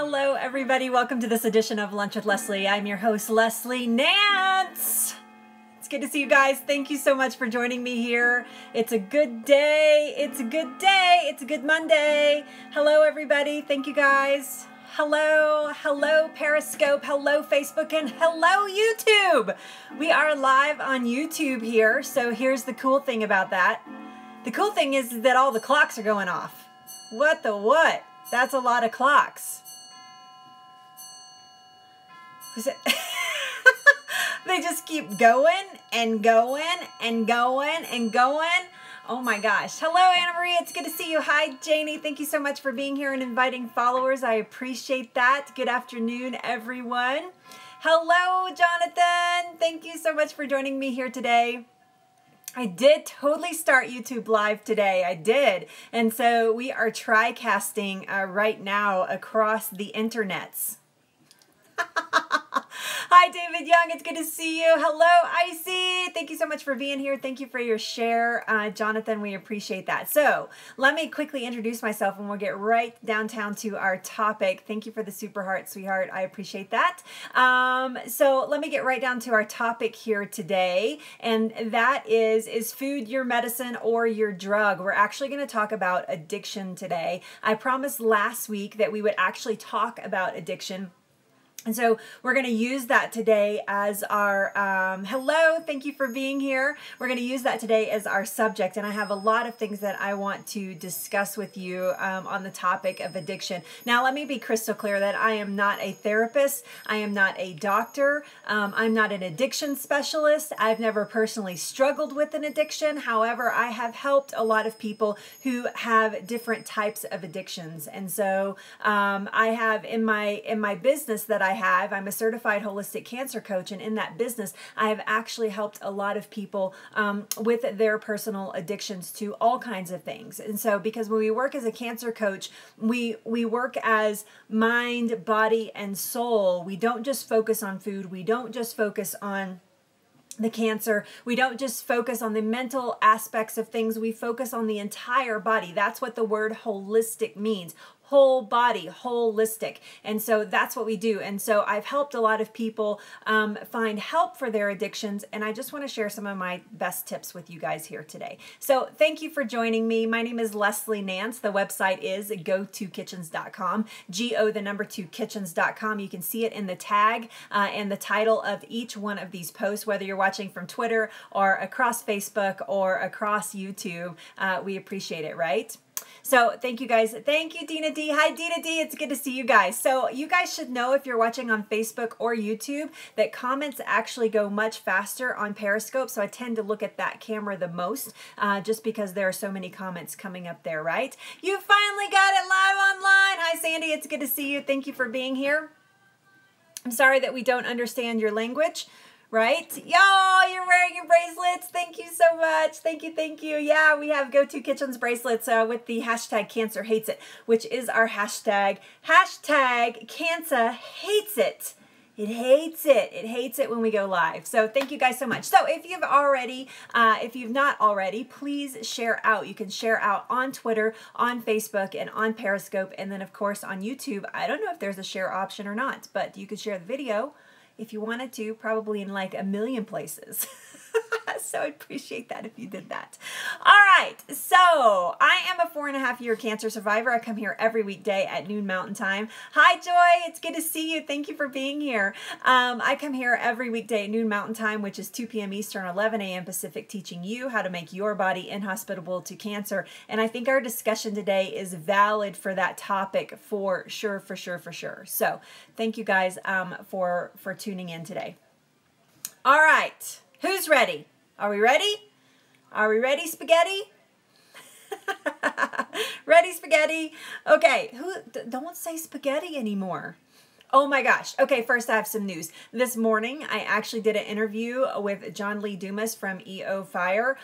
Hello, everybody. Welcome to this edition of Lunch with Leslie. I'm your host, Leslie Nance. It's good to see you guys. Thank you so much for joining me here. It's a good day. It's a good day. It's a good Monday. Hello, everybody. Thank you, guys. Hello, Periscope. Hello, Facebook, and hello, YouTube. We are live on YouTube here. So here's the cool thing about that. The cool thing is that all the clocks are going off. What the what? That's a lot of clocks. They just keep going and going and going and going. Oh my gosh. Hello, Anna Marie. It's good to see you. Hi, Janie. Thank you so much for being here and inviting followers. I appreciate that. Good afternoon, everyone. Hello, Jonathan. Thank you so much for joining me here today. I did totally start YouTube Live today. I did. And so we are tri-casting right now across the internets. Hi, David Young. It's good to see you. Hello, Icy. Thank you so much for being here. Thank you for your share, Jonathan. We appreciate that. So let me quickly introduce myself and we'll get right downtown to our topic. Thank you for the super heart, sweetheart. I appreciate that. So let me get right down to our topic here today. And that is food your medicine or your drug? We're actually going to talk about addiction today. I promised last week that we would actually talk about addiction. And so we're going to use that today as our, hello, thank you for being here. We're going to use that today as our subject. And I have a lot of things that I want to discuss with you on the topic of addiction. Now, let me be crystal clear that I am not a therapist. I am not a doctor. I'm not an addiction specialist. I've never personally struggled with an addiction. However, I have helped a lot of people who have different types of addictions. And so I have in my business that I'm a certified holistic cancer coach, and in that business, I have actually helped a lot of people with their personal addictions to all kinds of things. And so, because when we work as a cancer coach, we work as mind, body, and soul. We don't just focus on food. We don't just focus on the cancer. We don't just focus on the mental aspects of things. We focus on the entire body. That's what the word holistic means. Whole body, holistic. And so that's what we do. And so I've helped a lot of people find help for their addictions. And I just want to share some of my best tips with you guys here today. So thank you for joining me. My name is Leslie Nance. The website is go2kitchens.com, go2kitchens.com. You can see it in the tag and the title of each one of these posts, whether you're watching from Twitter or across Facebook or across YouTube. We appreciate it, right? So thank you guys. Thank you, Dina D. Hi, Dina D. It's good to see you guys. So you guys should know if you're watching on Facebook or YouTube that comments actually go much faster on Periscope. So I tend to look at that camera the most just because there are so many comments coming up there, right? You finally got it live online. Hi, Sandy. It's good to see you. Thank you for being here. I'm sorry that we don't understand your language. Right? Y'all, you're wearing your bracelets. Thank you so much. Thank you, thank you. Yeah, we have Go2 Kitchens bracelets with the hashtag Cancer Hates It, which is our hashtag. Hashtag Cancer Hates It. It hates it. It hates it when we go live. So thank you guys so much. So if you've not already, please share out. You can share out on Twitter, on Facebook, and on Periscope. And then, of course, on YouTube. I don't know if there's a share option or not, but you could share the video if you wanted to, probably in like a million places. So I'd appreciate that if you did that. All right, so I am a 4.5-year cancer survivor. I come here every weekday at noon Mountain Time. Hi, Joy. It's good to see you. Thank you for being here. I come here every weekday at noon Mountain Time, which is 2 p.m. Eastern, 11 a.m. Pacific, teaching you how to make your body inhospitable to cancer. And I think our discussion today is valid for that topic for sure, for sure, for sure. So thank you guys for tuning in today. All right, who's ready? Are we ready? Are we ready, spaghetti? Ready, spaghetti? Okay, don't say spaghetti anymore. Oh my gosh. Okay, first I have some news. This morning, I actually did an interview with John Lee Dumas from EO Fire.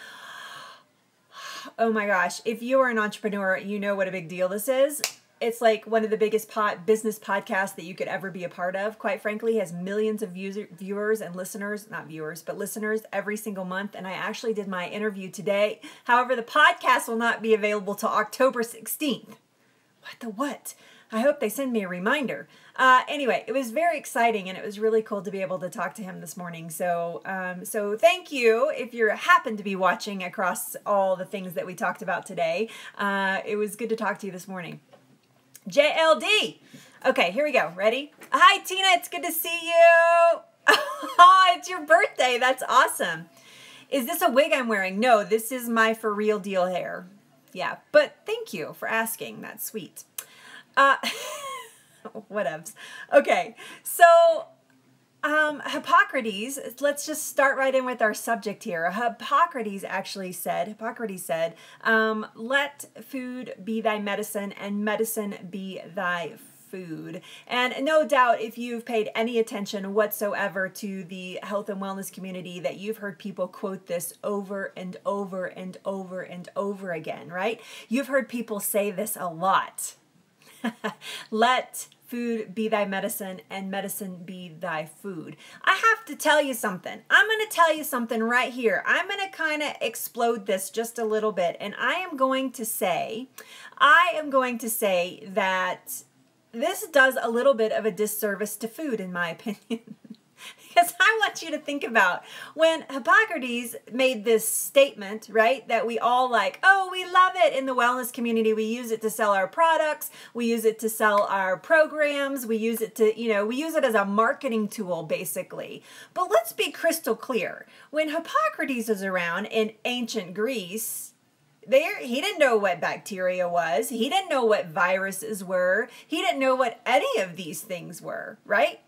Oh my gosh. If you are an entrepreneur, you know what a big deal this is. It's like one of the biggest business podcasts that you could ever be a part of. Quite frankly, he has millions of viewers and listeners, not viewers, but listeners every single month. And I actually did my interview today. However, the podcast will not be available till October 16th. What the what? I hope they send me a reminder. Anyway, it was very exciting, and it was really cool to be able to talk to him this morning. So, so thank you if you happen to be watching across all the things that we talked about today. It was good to talk to you this morning. JLD. Okay, here we go. Ready? Hi, Tina. It's good to see you. Oh, it's your birthday. That's awesome. Is this a wig I'm wearing? No, this is my for real deal hair. Yeah, but thank you for asking. That's sweet. Whatevs. Okay, so Hippocrates, let's just start right in with our subject here. Hippocrates said, let food be thy medicine and medicine be thy food. And no doubt if you've paid any attention whatsoever to the health and wellness community that you've heard people quote this over and over and over and over again, right? You've heard people say this a lot. Let food be thy medicine and medicine be thy food. I have to tell you something. I'm going to tell you something right here. I'm going to kind of explode this just a little bit. And I am going to say that this does a little bit of a disservice to food, in my opinion. Because I want you to think about when Hippocrates made this statement, right, that we all like, oh, we love it in the wellness community. We use it to sell our products. We use it to sell our programs. We use it to, we use it as a marketing tool, basically. But let's be crystal clear. When Hippocrates was around in ancient Greece, he didn't know what bacteria was. He didn't know what viruses were. He didn't know what any of these things were, right?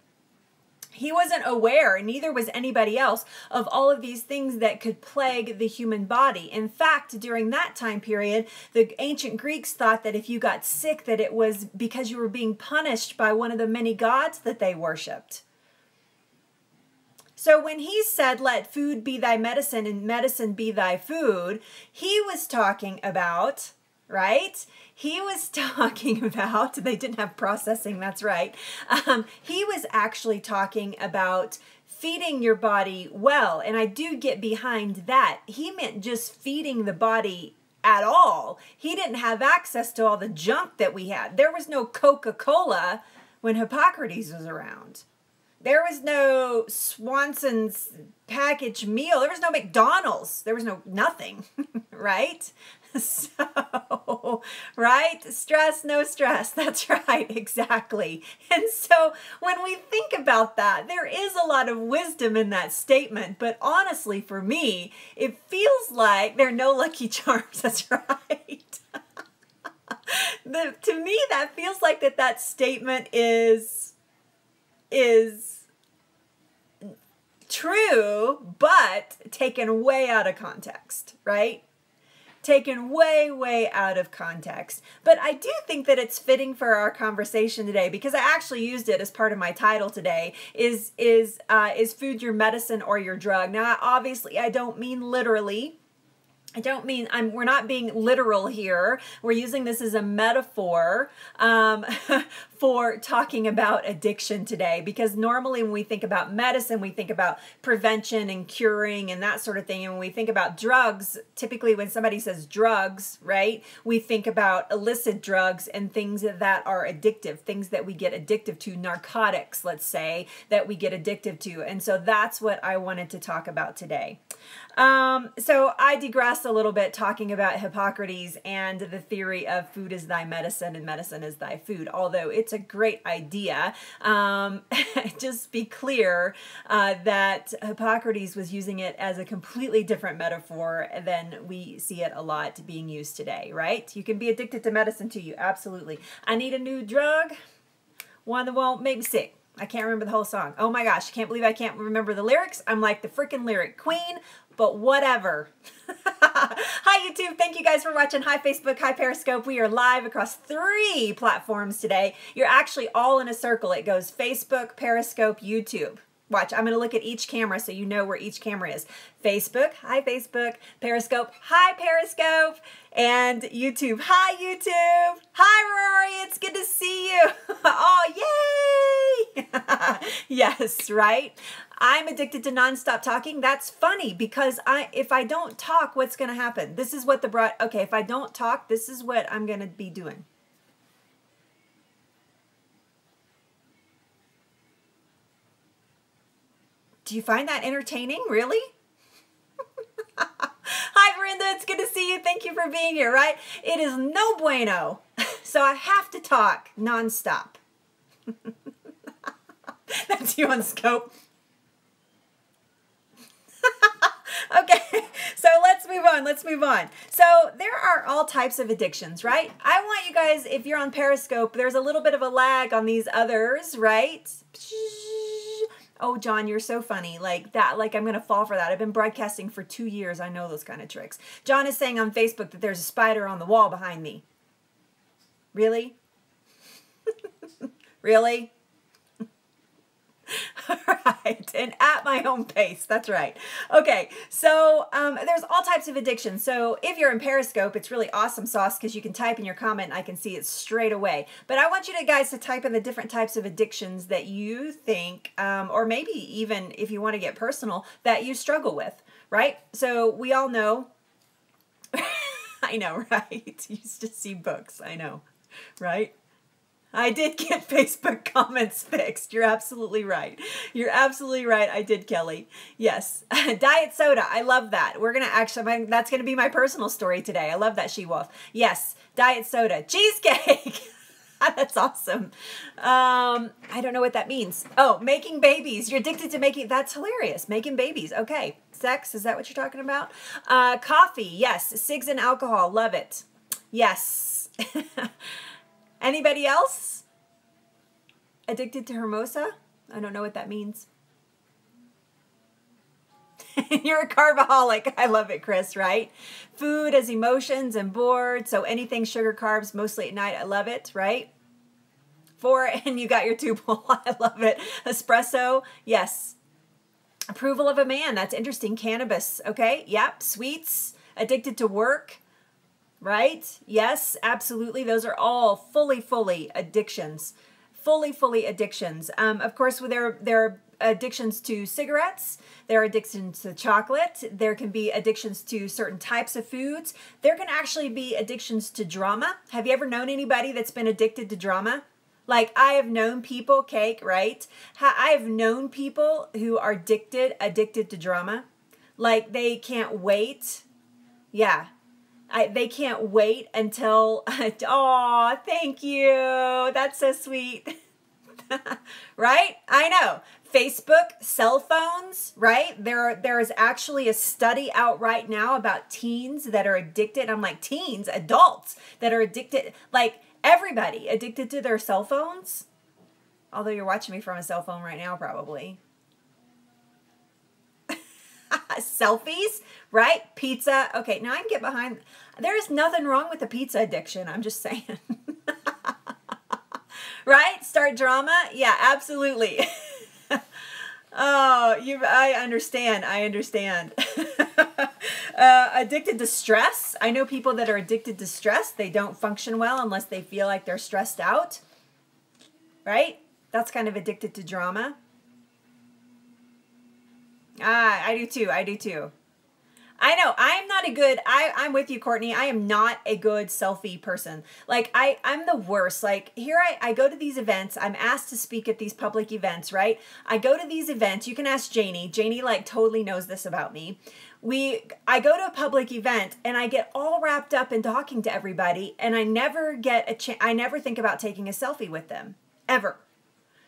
He wasn't aware, and neither was anybody else, of all of these things that could plague the human body. In fact, during that time period, the ancient Greeks thought that if you got sick, that it was because you were being punished by one of the many gods that they worshipped. So when he said, let food be thy medicine and medicine be thy food, he was talking about, right? He was talking about, they didn't have processing, that's right. He was actually talking about feeding your body well. And I do get behind that. He meant just feeding the body at all. He didn't have access to all the junk that we had. There was no Coca-Cola when Hippocrates was around. There was no Swanson's packaged meal. There was no McDonald's. There was nothing, right? So, right? Stress, no stress. That's right, exactly. And so when we think about that, there is a lot of wisdom in that statement. But honestly, for me, it feels like there are no Lucky Charms. That's right. To me, that feels like that statement is true, but taken way out of context, right? Taken way, way out of context. But I do think that it's fitting for our conversation today, because I actually used it as part of my title today, is food your medicine or your drug? Now, obviously, I don't mean literally. We're not being literal here. We're using this as a metaphor for talking about addiction today, because normally when we think about medicine, we think about prevention and curing and that sort of thing. And when we think about drugs, typically when somebody says drugs, right, we think about illicit drugs and things that are addictive, things that we get addictive to, narcotics, let's say, that we get addictive to. And so that's what I wanted to talk about today. So I digressed a little bit talking about Hippocrates and the theory of food is thy medicine and medicine is thy food, although it's a great idea. Just be clear that Hippocrates was using it as a completely different metaphor than we see it a lot being used today, right? You can be addicted to medicine too, absolutely. I need a new drug, one that won't make me sick. I can't remember the whole song. Oh my gosh, I can't believe I can't remember the lyrics. I'm like the freaking lyric queen, but whatever. Hi YouTube, thank you guys for watching. Hi Facebook, hi Periscope. We are live across 3 platforms today. You're actually all in a circle. It goes Facebook, Periscope, YouTube. Watch, I'm going to look at each camera so you know where each camera is. Facebook, hi Facebook, Periscope, hi Periscope, and YouTube, hi YouTube. Hi Rory, it's good to see you. Oh, yay! Yes, right? I'm addicted to nonstop talking. That's funny because if I don't talk, what's going to happen? This is what okay, if I don't talk, this is what I'm going to be doing. Do you find that entertaining? Really? Hi, Brenda. It's good to see you. Thank you for being here, right? It is no bueno. So I have to talk nonstop. That's you on scope. Okay, so let's move on. Let's move on. So there are all types of addictions, right? I want you guys, if you're on Periscope, there's a little bit of a lag on these others, right? Oh, John, you're so funny. Like that, like I'm going to fall for that. I've been broadcasting for 2 years. I know those kind of tricks. John is saying on Facebook that there's a spider on the wall behind me. Really? Really? All right, and at my own pace. That's right. Okay, so there's all types of addictions. So if you're in Periscope, it's really awesome sauce because you can type in your comment and I can see it straight away. But I want you guys to type in the different types of addictions that you think, or maybe even if you want to get personal, that you struggle with, right? So we all know, I know, right? You used to see books, I know, right? I did get Facebook comments fixed. You're absolutely right. You're absolutely right. I did, Kelly. Yes. Diet soda. I love that. We're going to actually, that's going to be my personal story today. I love that, She-Wolf. Yes. Diet soda. Cheesecake. That's awesome. I don't know what that means. Oh, making babies. You're addicted to making, that's hilarious. Making babies. Okay. Sex. Is that what you're talking about? Coffee. Yes. Cigs and alcohol. Love it. Yes. Anybody else addicted to Hermosa? I don't know what that means. You're a carbaholic. I love it, Chris, right? Food as emotions and bored. So anything sugar, carbs, mostly at night. I love it, right? 4, and you got your 2 bowl. I love it. Espresso. Yes. Approval of a man. That's interesting. Cannabis. Okay. Yep. Sweets. Addicted to work. Right? Yes, absolutely. Those are all fully addictions. Fully addictions. Of course, there are addictions to cigarettes. There are addictions to chocolate. There can be addictions to certain types of foods. There can actually be addictions to drama. Have you ever known anybody that's been addicted to drama? Like I have known people, Cake, right? I have known people who are addicted to drama. Like they can't wait. Yeah. They can't wait until, oh, thank you. That's so sweet. Right? I know. Facebook, cell phones, right? There is actually a study out right now about teens that are addicted. I'm like, teens, adults that are addicted, like everybody addicted to their cell phones. Although you're watching me from a cell phone right now, probably. Selfies, right? Pizza. Okay, now I can get behind. There is nothing wrong with the pizza addiction. I'm just saying. Right? Start drama? Yeah, absolutely. Oh, I understand. I understand. Addicted to stress. I know people that are addicted to stress. They don't function well unless they feel like they're stressed out. Right? That's kind of addicted to drama. Ah, I do too. I do too. I know. I'm not a good, I'm with you, Courtney. I am not a good selfie person. Like, I'm the worst. Like, here I go to these events. I'm asked to speak at these public events, right? I go to these events. You can ask Janie. Janie, like, totally knows this about me. I go to a public event, and I get all wrapped up in talking to everybody, and I never get I never think about taking a selfie with them. Ever.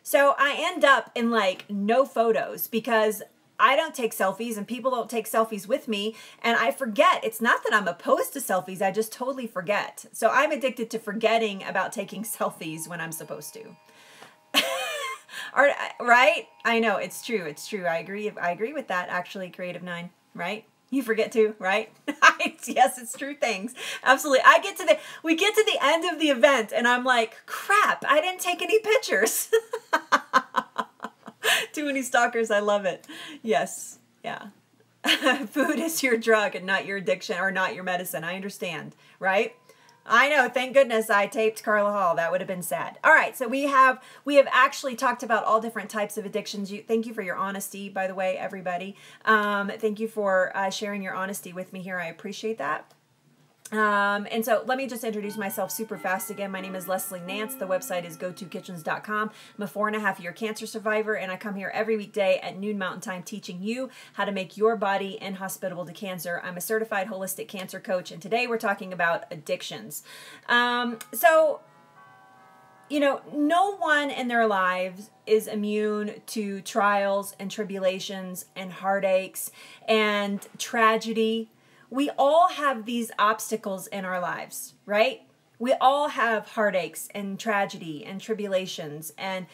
So I end up in, like, no photos because I don't take selfies and people don't take selfies with me, and I forget. It's not that I'm opposed to selfies, I just totally forget. So I'm addicted to forgetting about taking selfies when I'm supposed to. Right? I know, it's true. It's true. I agree with that, actually, Creative 9, right? You forget to, right? Yes, it's true things. Absolutely. We get to the end of the event and I'm like, crap, I didn't take any pictures. Too many stalkers. I love it. Yes. Yeah. Food is your drug and not your addiction or not your medicine. I understand. Right? I know. Thank goodness I taped Carla Hall. That would have been sad. All right. So we have actually talked about all different types of addictions. Thank you for your honesty, by the way, everybody. Thank you for sharing your honesty with me here. I appreciate that. And so let me just introduce myself super fast again. My name is Leslie Nance. The website is gotokitchens.com. I'm a 4.5-year cancer survivor, and I come here every weekday at noon Mountain Time teaching you how to make your body inhospitable to cancer. I'm a certified holistic cancer coach, and today we're talking about addictions. No one in their lives is immune to trials and tribulations and heartaches and tragedy. We all have these obstacles in our lives, right? We all have heartaches and tragedy and tribulations, and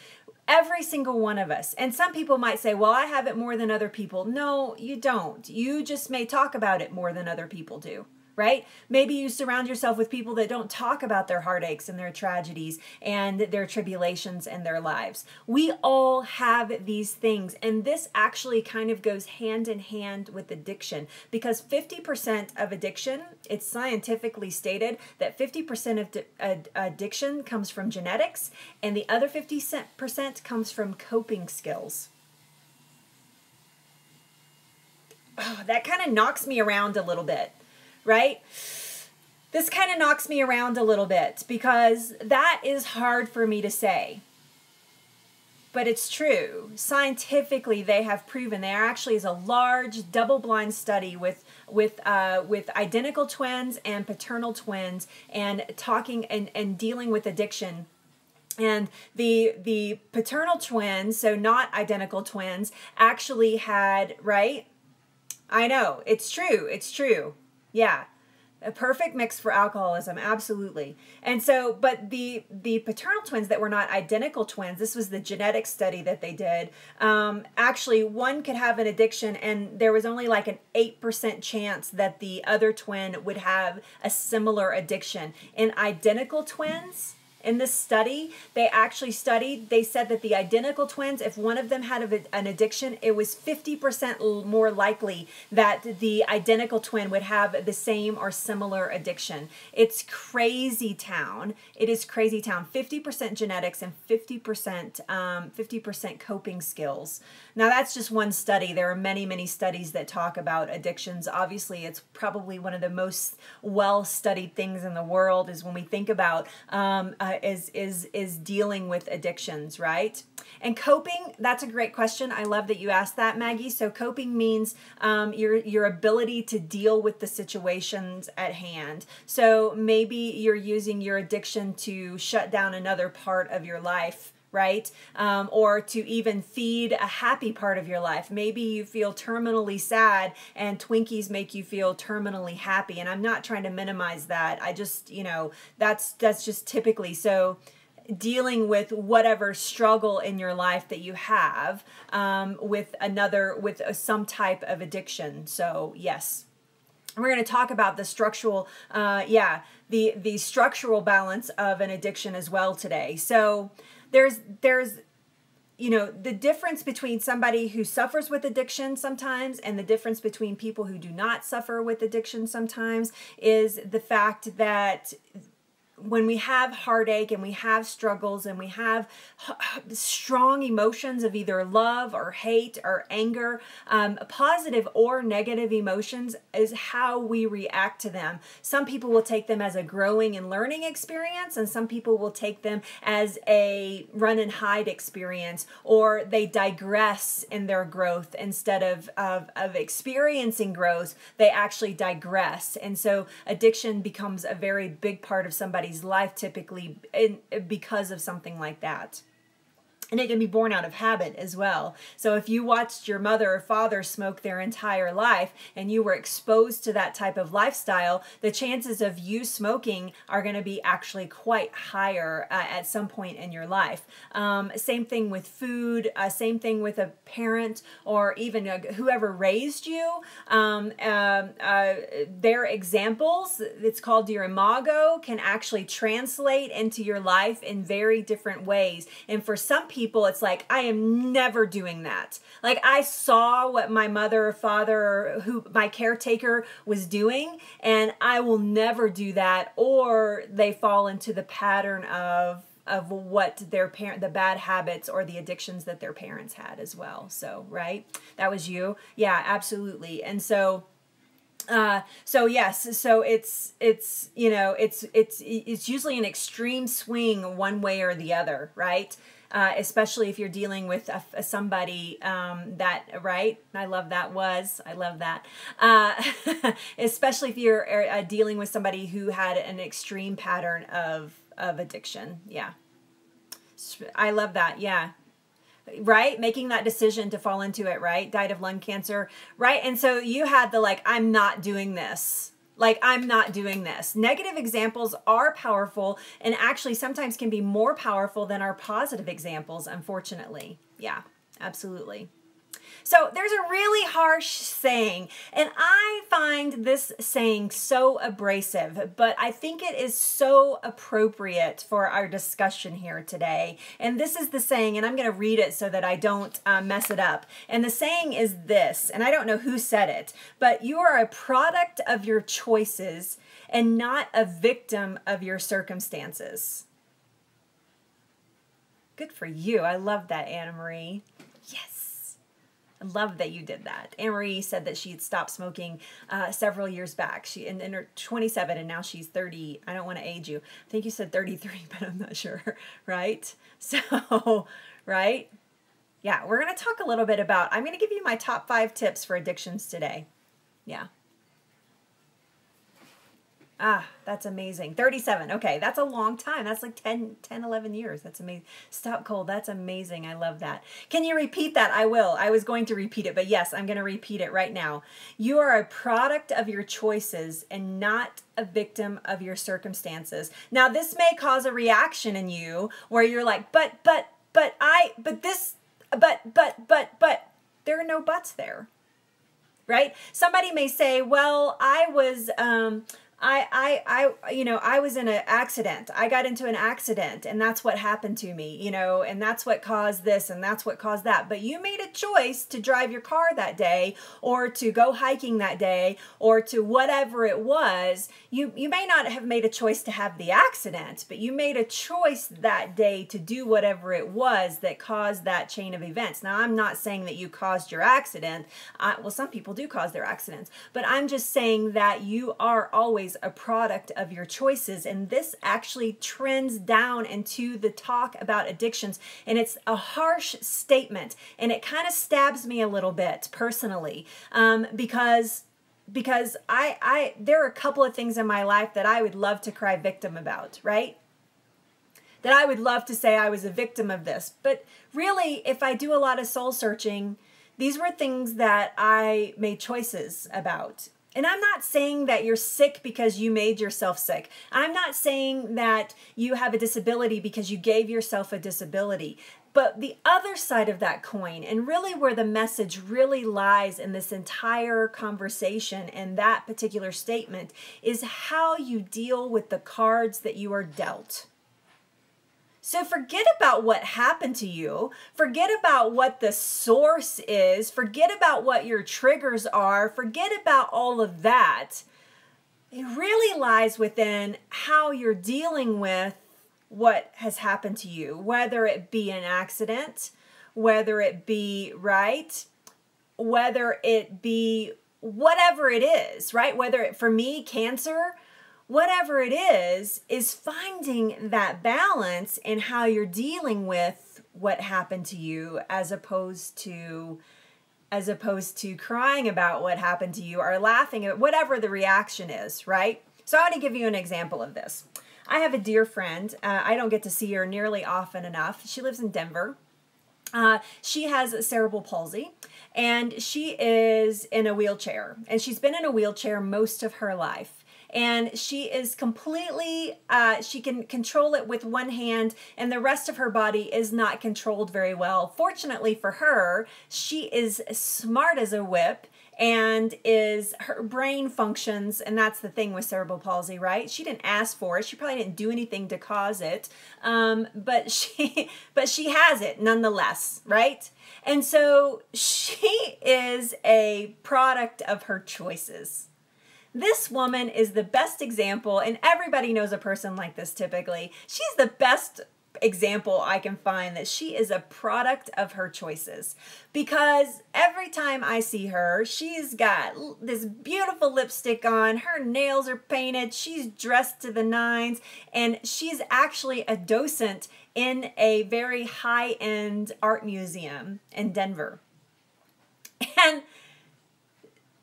every single one of us. And some people might say, well, I have it more than other people. No, you don't. You just may talk about it more than other people do. Right? Maybe you surround yourself with people that don't talk about their heartaches and their tragedies and their tribulations and their lives. We all have these things, and this actually kind of goes hand in hand with addiction, because 50% of addiction, it's scientifically stated that 50% of addiction comes from genetics, and the other 50% comes from coping skills. Oh, that kind of knocks me around a little bit. Right? This kind of knocks me around a little bit because that is hard for me to say. But it's true. Scientifically, they have proven. There actually is a large double-blind study with identical twins and paternal twins, and talking and dealing with addiction. And the paternal twins, so not identical twins, actually had, right? I know, it's true. It's true. Yeah, a perfect mix for alcoholism, absolutely. And so, but the paternal twins that were not identical twins, this was the genetic study that they did, actually one could have an addiction, and there was only like an 8% chance that the other twin would have a similar addiction. In identical twins, in this study, they said that the identical twins, if one of them had an addiction, it was 50% more likely that the identical twin would have the same or similar addiction. It's crazy town. It is crazy town. 50% genetics and 50% coping skills. Now, that's just one study. There are many, many studies that talk about addictions. Obviously, it's probably one of the most well-studied things in the world is when we think about is dealing with addictions, right? And coping, that's a great question. I love that you asked that, Maggie. So coping means your ability to deal with the situations at hand. So maybe you're using your addiction to shut down another part of your life, right? Or to even feed a happy part of your life. Maybe you feel terminally sad and Twinkies make you feel terminally happy. And I'm not trying to minimize that. I just, that's just typically. So dealing with whatever struggle in your life that you have with some type of addiction. So yes. We're going to talk about the structural, the structural balance of an addiction as well today. So there's the difference between somebody who suffers with addiction sometimes and the difference between people who do not suffer with addiction sometimes is the fact that when we have heartache and we have struggles and we have strong emotions of either love or hate or anger, positive or negative emotions is how we react to them. Some people will take them as a growing and learning experience, and some people will take them as a run and hide experience, or they digress in their growth instead of experiencing growth, they actually digress. And so addiction becomes a very big part of somebody's life typically because of something like that. And it can be born out of habit as well. So if you watched your mother or father smoke their entire life and you were exposed to that type of lifestyle, the chances of you smoking are going to be actually quite higher at some point in your life. Same thing with food, same thing with a parent or even whoever raised you. Their examples, it's called your imago, can actually translate into your life in very different ways. And for some people, it's like, I am never doing that. Like, I saw what my mother or father or who my caretaker was doing, and I will never do that. Or they fall into the pattern of what the bad habits or the addictions that their parents had as well. So, right? That was you. Yeah, absolutely. And so So yes, so it's you know it's usually an extreme swing one way or the other, right? Especially if you're dealing with somebody that, right? I love that. Especially if you're dealing with somebody who had an extreme pattern of addiction. Yeah, I love that. Yeah. Right? Making that decision to fall into it, right? Died of lung cancer, right? And so you had the like, I'm not doing this. Like, I'm not doing this. Negative examples are powerful and actually sometimes can be more powerful than our positive examples, unfortunately. Yeah, absolutely. So there's a really harsh saying, and I find this saying so abrasive, but I think it is so appropriate for our discussion here today. And this is the saying, and I'm going to read it so that I don't mess it up. And the saying is this, and I don't know who said it, but you are a product of your choices and not a victim of your circumstances. Good for you. I love that, Anna Marie. Yes. I love that you did that. Anne-Marie said that she had stopped smoking several years back. She in her 27 and now she's 30. I don't want to age you. I think you said 33, but I'm not sure, right? So, right? Yeah, we're going to talk a little bit about, I'm going to give you my top 5 tips for addictions today. Yeah. Ah, that's amazing. 37. Okay, that's a long time. That's like 10, 11 years. That's amazing. Stop cold. That's amazing. I love that. Can you repeat that? I will. I was going to repeat it, but yes, I'm going to repeat it right now. You are a product of your choices and not a victim of your circumstances. Now, this may cause a reaction in you where you're like, but, there are no buts there, right? Somebody may say, well, I was in an accident. I got into an accident and that's what happened to me, and that's what caused this and that's what caused that. But you made a choice to drive your car that day or to go hiking that day or to whatever it was. You may not have made a choice to have the accident, but you made a choice that day to do whatever it was that caused that chain of events. Now, I'm not saying that you caused your accident. Well, some people do cause their accidents, but I'm just saying that you are always a product of your choices. And this actually trends down into the talk about addictions. And it's a harsh statement. And it kind of stabs me a little bit personally, because there are a couple of things in my life that I would love to cry victim about, right? That I would love to say I was a victim of this. But really, if I do a lot of soul searching, these were things that I made choices about. And I'm not saying that you're sick because you made yourself sick. I'm not saying that you have a disability because you gave yourself a disability. But the other side of that coin, and really where the message really lies in this entire conversation and that particular statement, is how you deal with the cards that you are dealt. So forget about what happened to you. Forget about what the source is. Forget about what your triggers are. Forget about all of that. It really lies within how you're dealing with what has happened to you, whether it be an accident, whether it be, right, whether it be whatever it is, right? Whether it, for me, cancer, whatever it is finding that balance in how you're dealing with what happened to you as opposed to crying about what happened to you or laughing at whatever the reaction is, right? So I want to give you an example of this. I have a dear friend. I don't get to see her nearly often enough. She lives in Denver. She has cerebral palsy, and she is in a wheelchair. And she's been in a wheelchair most of her life. And she is completely, she can control it with one hand, and the rest of her body is not controlled very well. Fortunately for her, she is smart as a whip, and her brain functions, and that's the thing with cerebral palsy, right? She didn't ask for it. She probably didn't do anything to cause it, but she has it nonetheless, right? And so she is a product of her choices. This woman is the best example, and everybody knows a person like this typically. She's the best example I can find that she is a product of her choices, because every time I see her, she's got this beautiful lipstick on, her nails are painted, she's dressed to the nines, and she's actually a docent in a very high-end art museum in Denver. And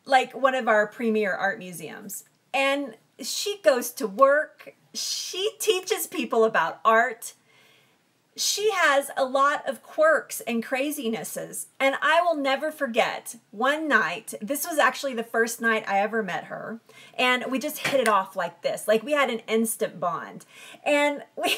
like one of our premier art museums. And she goes to work, she teaches people about art. She has a lot of quirks and crazinesses. And I will never forget one night, this was actually the first night I ever met her, and we just hit it off like this. Like we had an instant bond. And we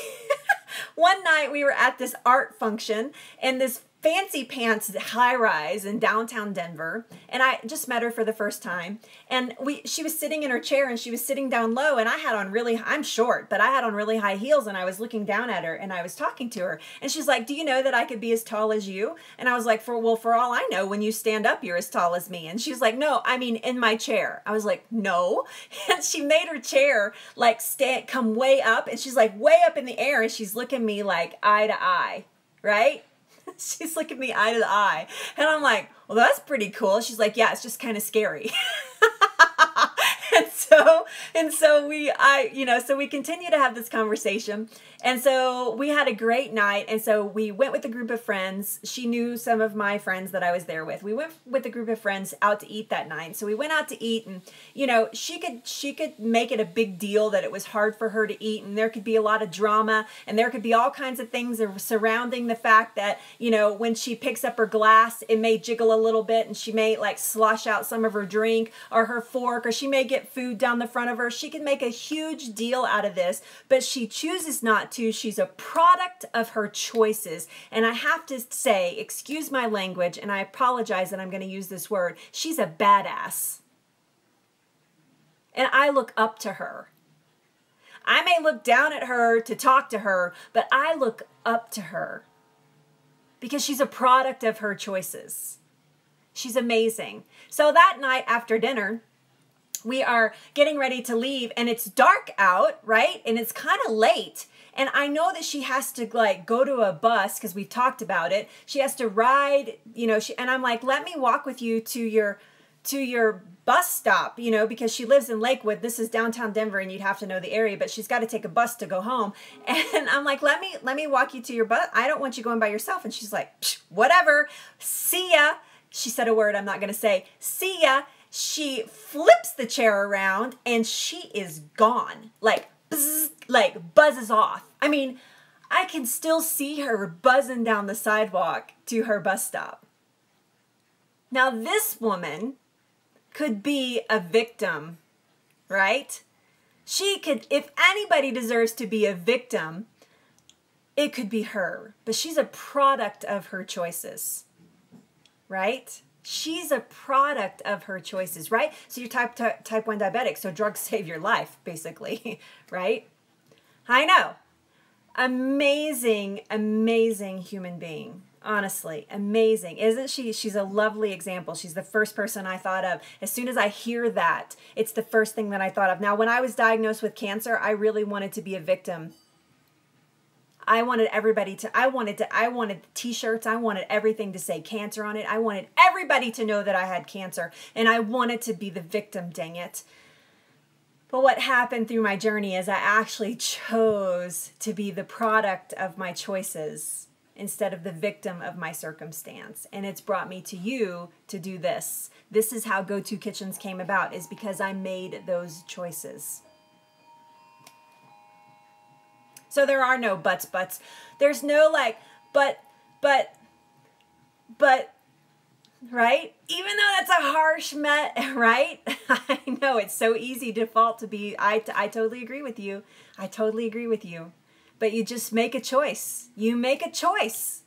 one night we were at this art function in this fancy pants high-rise in downtown Denver, and I just met her for the first time, and she was sitting in her chair, and she was sitting down low, and I had on I'm short, but I had on really high heels, and I was looking down at her, and I was talking to her, and she's like, do you know that I could be as tall as you? And I was like, for all I know, when you stand up, you're as tall as me. And she's like, no, I mean in my chair. I was like, no. And she made her chair like come way up, and she's like way up in the air, and she's looking me like eye to eye, right? She's looking me eye to the eye. And I'm like, well, that's pretty cool. She's like, yeah, it's just kind of scary. so we continue to have this conversation. And so we had a great night. And so we went with a group of friends. She knew some of my friends that I was there with. We went with a group of friends out to eat that night. So we went out to eat, and, you know, she could make it a big deal that it was hard for her to eat, and there could be a lot of drama, and there could be all kinds of things surrounding the fact that, you know, when she picks up her glass, it may jiggle a little bit, and she may like slosh out some of her drink or her fork, or she may get food down the front of her. She can make a huge deal out of this, but she chooses not to. She's a product of her choices. And I have to say, excuse my language, and I apologize that I'm going to use this word, she's a badass. And I look up to her. I may look down at her to talk to her, but I look up to her because she's a product of her choices. She's amazing. So that night after dinner, we are getting ready to leave, and it's dark out, right? And it's kind of late. And I know that she has to like go to a bus, because we've talked about it. She has to ride, you know, and I'm like, let me walk with you to your bus stop, you know, because she lives in Lakewood. This is downtown Denver, and you'd have to know the area, but she's got to take a bus to go home. And I'm like, let me walk you to your bus. I don't want you going by yourself. And she's like, whatever. See ya. She said a word I'm not going to say. See ya. She flips the chair around, and she is gone. Like, bzz, like buzzes off. I mean, I can still see her buzzing down the sidewalk to her bus stop. Now, this woman could be a victim, right? She could, if anybody deserves to be a victim, it could be her. But she's a product of her choices, right? She's a product of her choices, right? So you're type 1 diabetic, so drugs save your life, basically, right? I know. Amazing, amazing human being. Honestly, amazing. Isn't she? She's a lovely example. She's the first person I thought of. As soon as I hear that, it's the first thing that I thought of. Now, when I was diagnosed with cancer, I really wanted to be a victim. I wanted everybody to, I wanted t-shirts. I wanted everything to say cancer on it. I wanted everybody to know that I had cancer, and I wanted to be the victim, dang it. But what happened through my journey is I actually chose to be the product of my choices instead of the victim of my circumstance. And it's brought me to you to do this. This is how Go-To Kitchens came about, is because I made those choices. So there are no buts. There's no like, but, right? Even though that's a harsh right? I know it's so easy to default to be, I totally agree with you. I totally agree with you. But you just make a choice. You make a choice.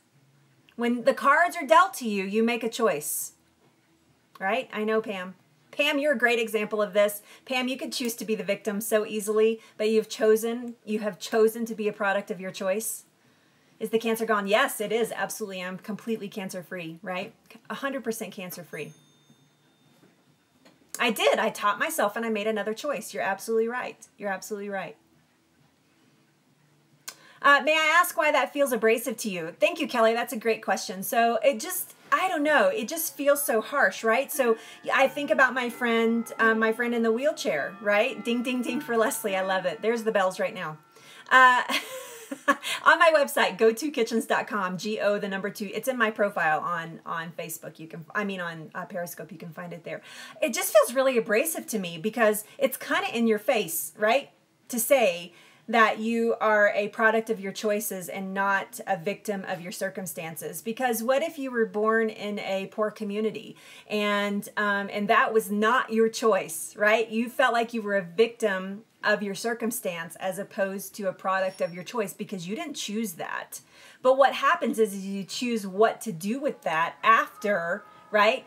When the cards are dealt to you, you make a choice. Right? I know, Pam. Pam, you're a great example of this. Pam, you could choose to be the victim so easily, but you have chosen to be a product of your choice. Is the cancer gone? Yes, it is. Absolutely. I'm completely cancer-free, right? 100% cancer-free. I did. I taught myself and I made another choice. You're absolutely right. You're absolutely right. May I ask why that feels abrasive to you? Thank you, Kelly. That's a great question. So it just, I don't know. It just feels so harsh, right? So I think about my friend in the wheelchair, right? Ding, ding, ding for Leslie. I love it. There's the bells right now. On my website, go2kitchens.com, GO, the number 2. It's in my profile on Facebook. You can, on Periscope, you can find it there. It just feels really abrasive to me because it's kind of in your face, right? To say that you are a product of your choices and not a victim of your circumstances. Because what if you were born in a poor community and that was not your choice, right? You felt like you were a victim of your circumstance as opposed to a product of your choice because you didn't choose that. But what happens is you choose what to do with that after, right?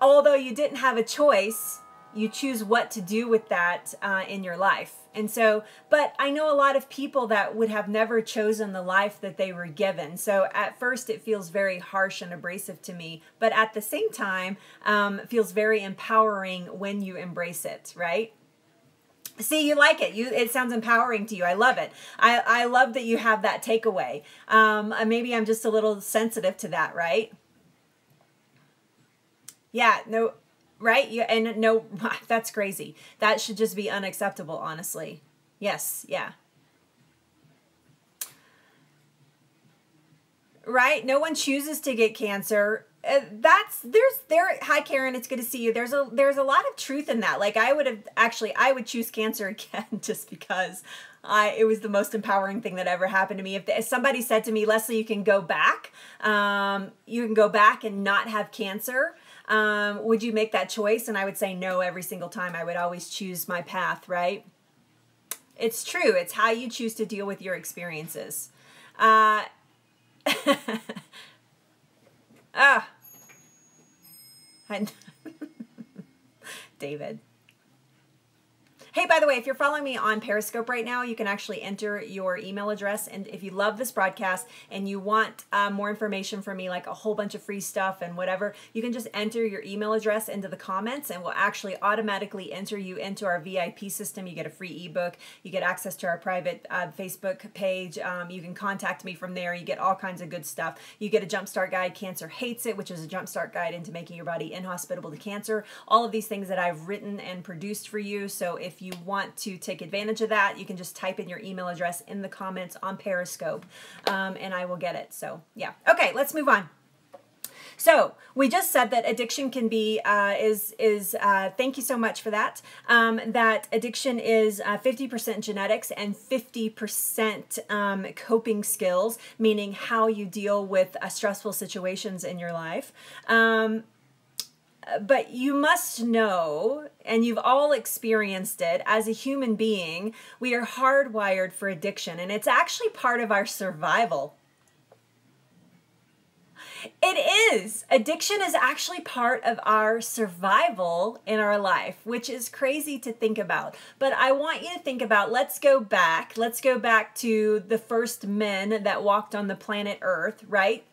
Although you didn't have a choice, you choose what to do with that in your life. And so, but I know a lot of people that would have never chosen the life that they were given. So at first it feels very harsh and abrasive to me, but at the same time, feels very empowering when you embrace it, right? See, you like it. It sounds empowering to you. I love it. I love that you have that takeaway. Maybe I'm just a little sensitive to that, right? Yeah, no, right? Yeah, and no, that's crazy. That should just be unacceptable, honestly. Yes, yeah. Right? No one chooses to get cancer. Hi Karen, it's good to see you. There's a lot of truth in that. Like I would choose cancer again just because it was the most empowering thing that ever happened to me. If somebody said to me, Leslie, you can go back and not have cancer, would you make that choice? And I would say no every single time. I would always choose my path, right? It's true. It's how you choose to deal with your experiences. David. Hey, by the way, if you're following me on Periscope right now, you can actually enter your email address. And if you love this broadcast and you want more information from me, like a whole bunch of free stuff and whatever, you can just enter your email address into the comments and we'll actually automatically enter you into our VIP system. You get a free ebook. You get access to our private Facebook page. You can contact me from there. You get all kinds of good stuff. You get a Jumpstart Guide, Cancer Hates It, which is a jumpstart guide into making your body inhospitable to cancer. All of these things that I've written and produced for you. So if you want to take advantage of that, you can just type in your email address in the comments on Periscope and I will get it. So yeah. Okay, let's move on. So we just said that addiction can be, thank you so much for that, that addiction is 50% genetics and 50% coping skills, meaning how you deal with stressful situations in your life. But you must know, and you've all experienced it, as a human being, we are hardwired for addiction, and it's actually part of our survival. It is. Addiction is actually part of our survival in our life, which is crazy to think about. But I want you to think about, let's go back to the first men that walked on the planet Earth, right?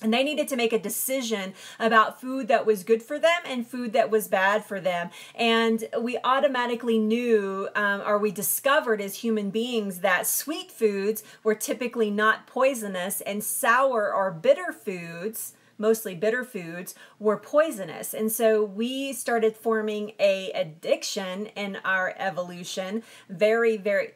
And they needed to make a decision about food that was good for them and food that was bad for them. And we automatically knew, or we discovered as human beings, that sweet foods were typically not poisonous and sour or bitter foods, mostly bitter foods, were poisonous. And so we started forming a addiction in our evolution. Very, very...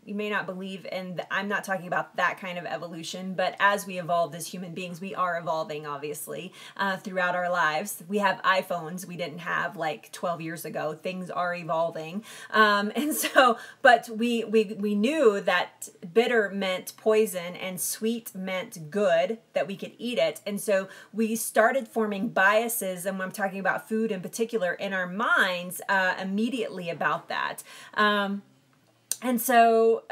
You may not believe, and I'm not talking about that kind of evolution, but as we evolved as human beings, we are evolving, obviously, throughout our lives. We have iPhones we didn't have like 12 years ago. Things are evolving. And so, but we knew that bitter meant poison and sweet meant good, that we could eat it. And so we started forming biases, and when I'm talking about food in particular, in our minds immediately about that. And so,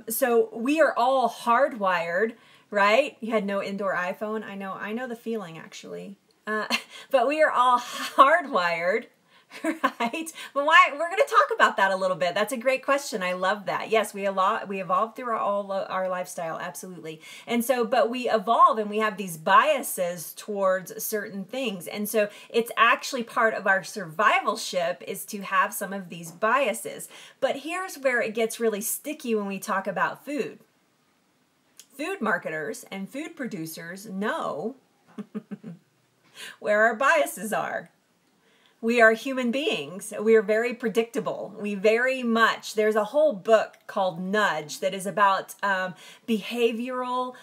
so we are all hardwired, right? You had no indoor iPhone. I know the feeling actually. But we are all hardwired, right? But why? We're going to talk about that a little bit. That's a great question. I love that. Yes, we evolved through our lifestyle, absolutely. And so, but we evolve and we have these biases towards certain things. And so it's actually part of our survivalship is to have some of these biases. But here's where it gets really sticky when we talk about food. Food marketers and food producers know where our biases are. We are human beings. We are very predictable. We very much, there's a whole book called Nudge that is about behavioral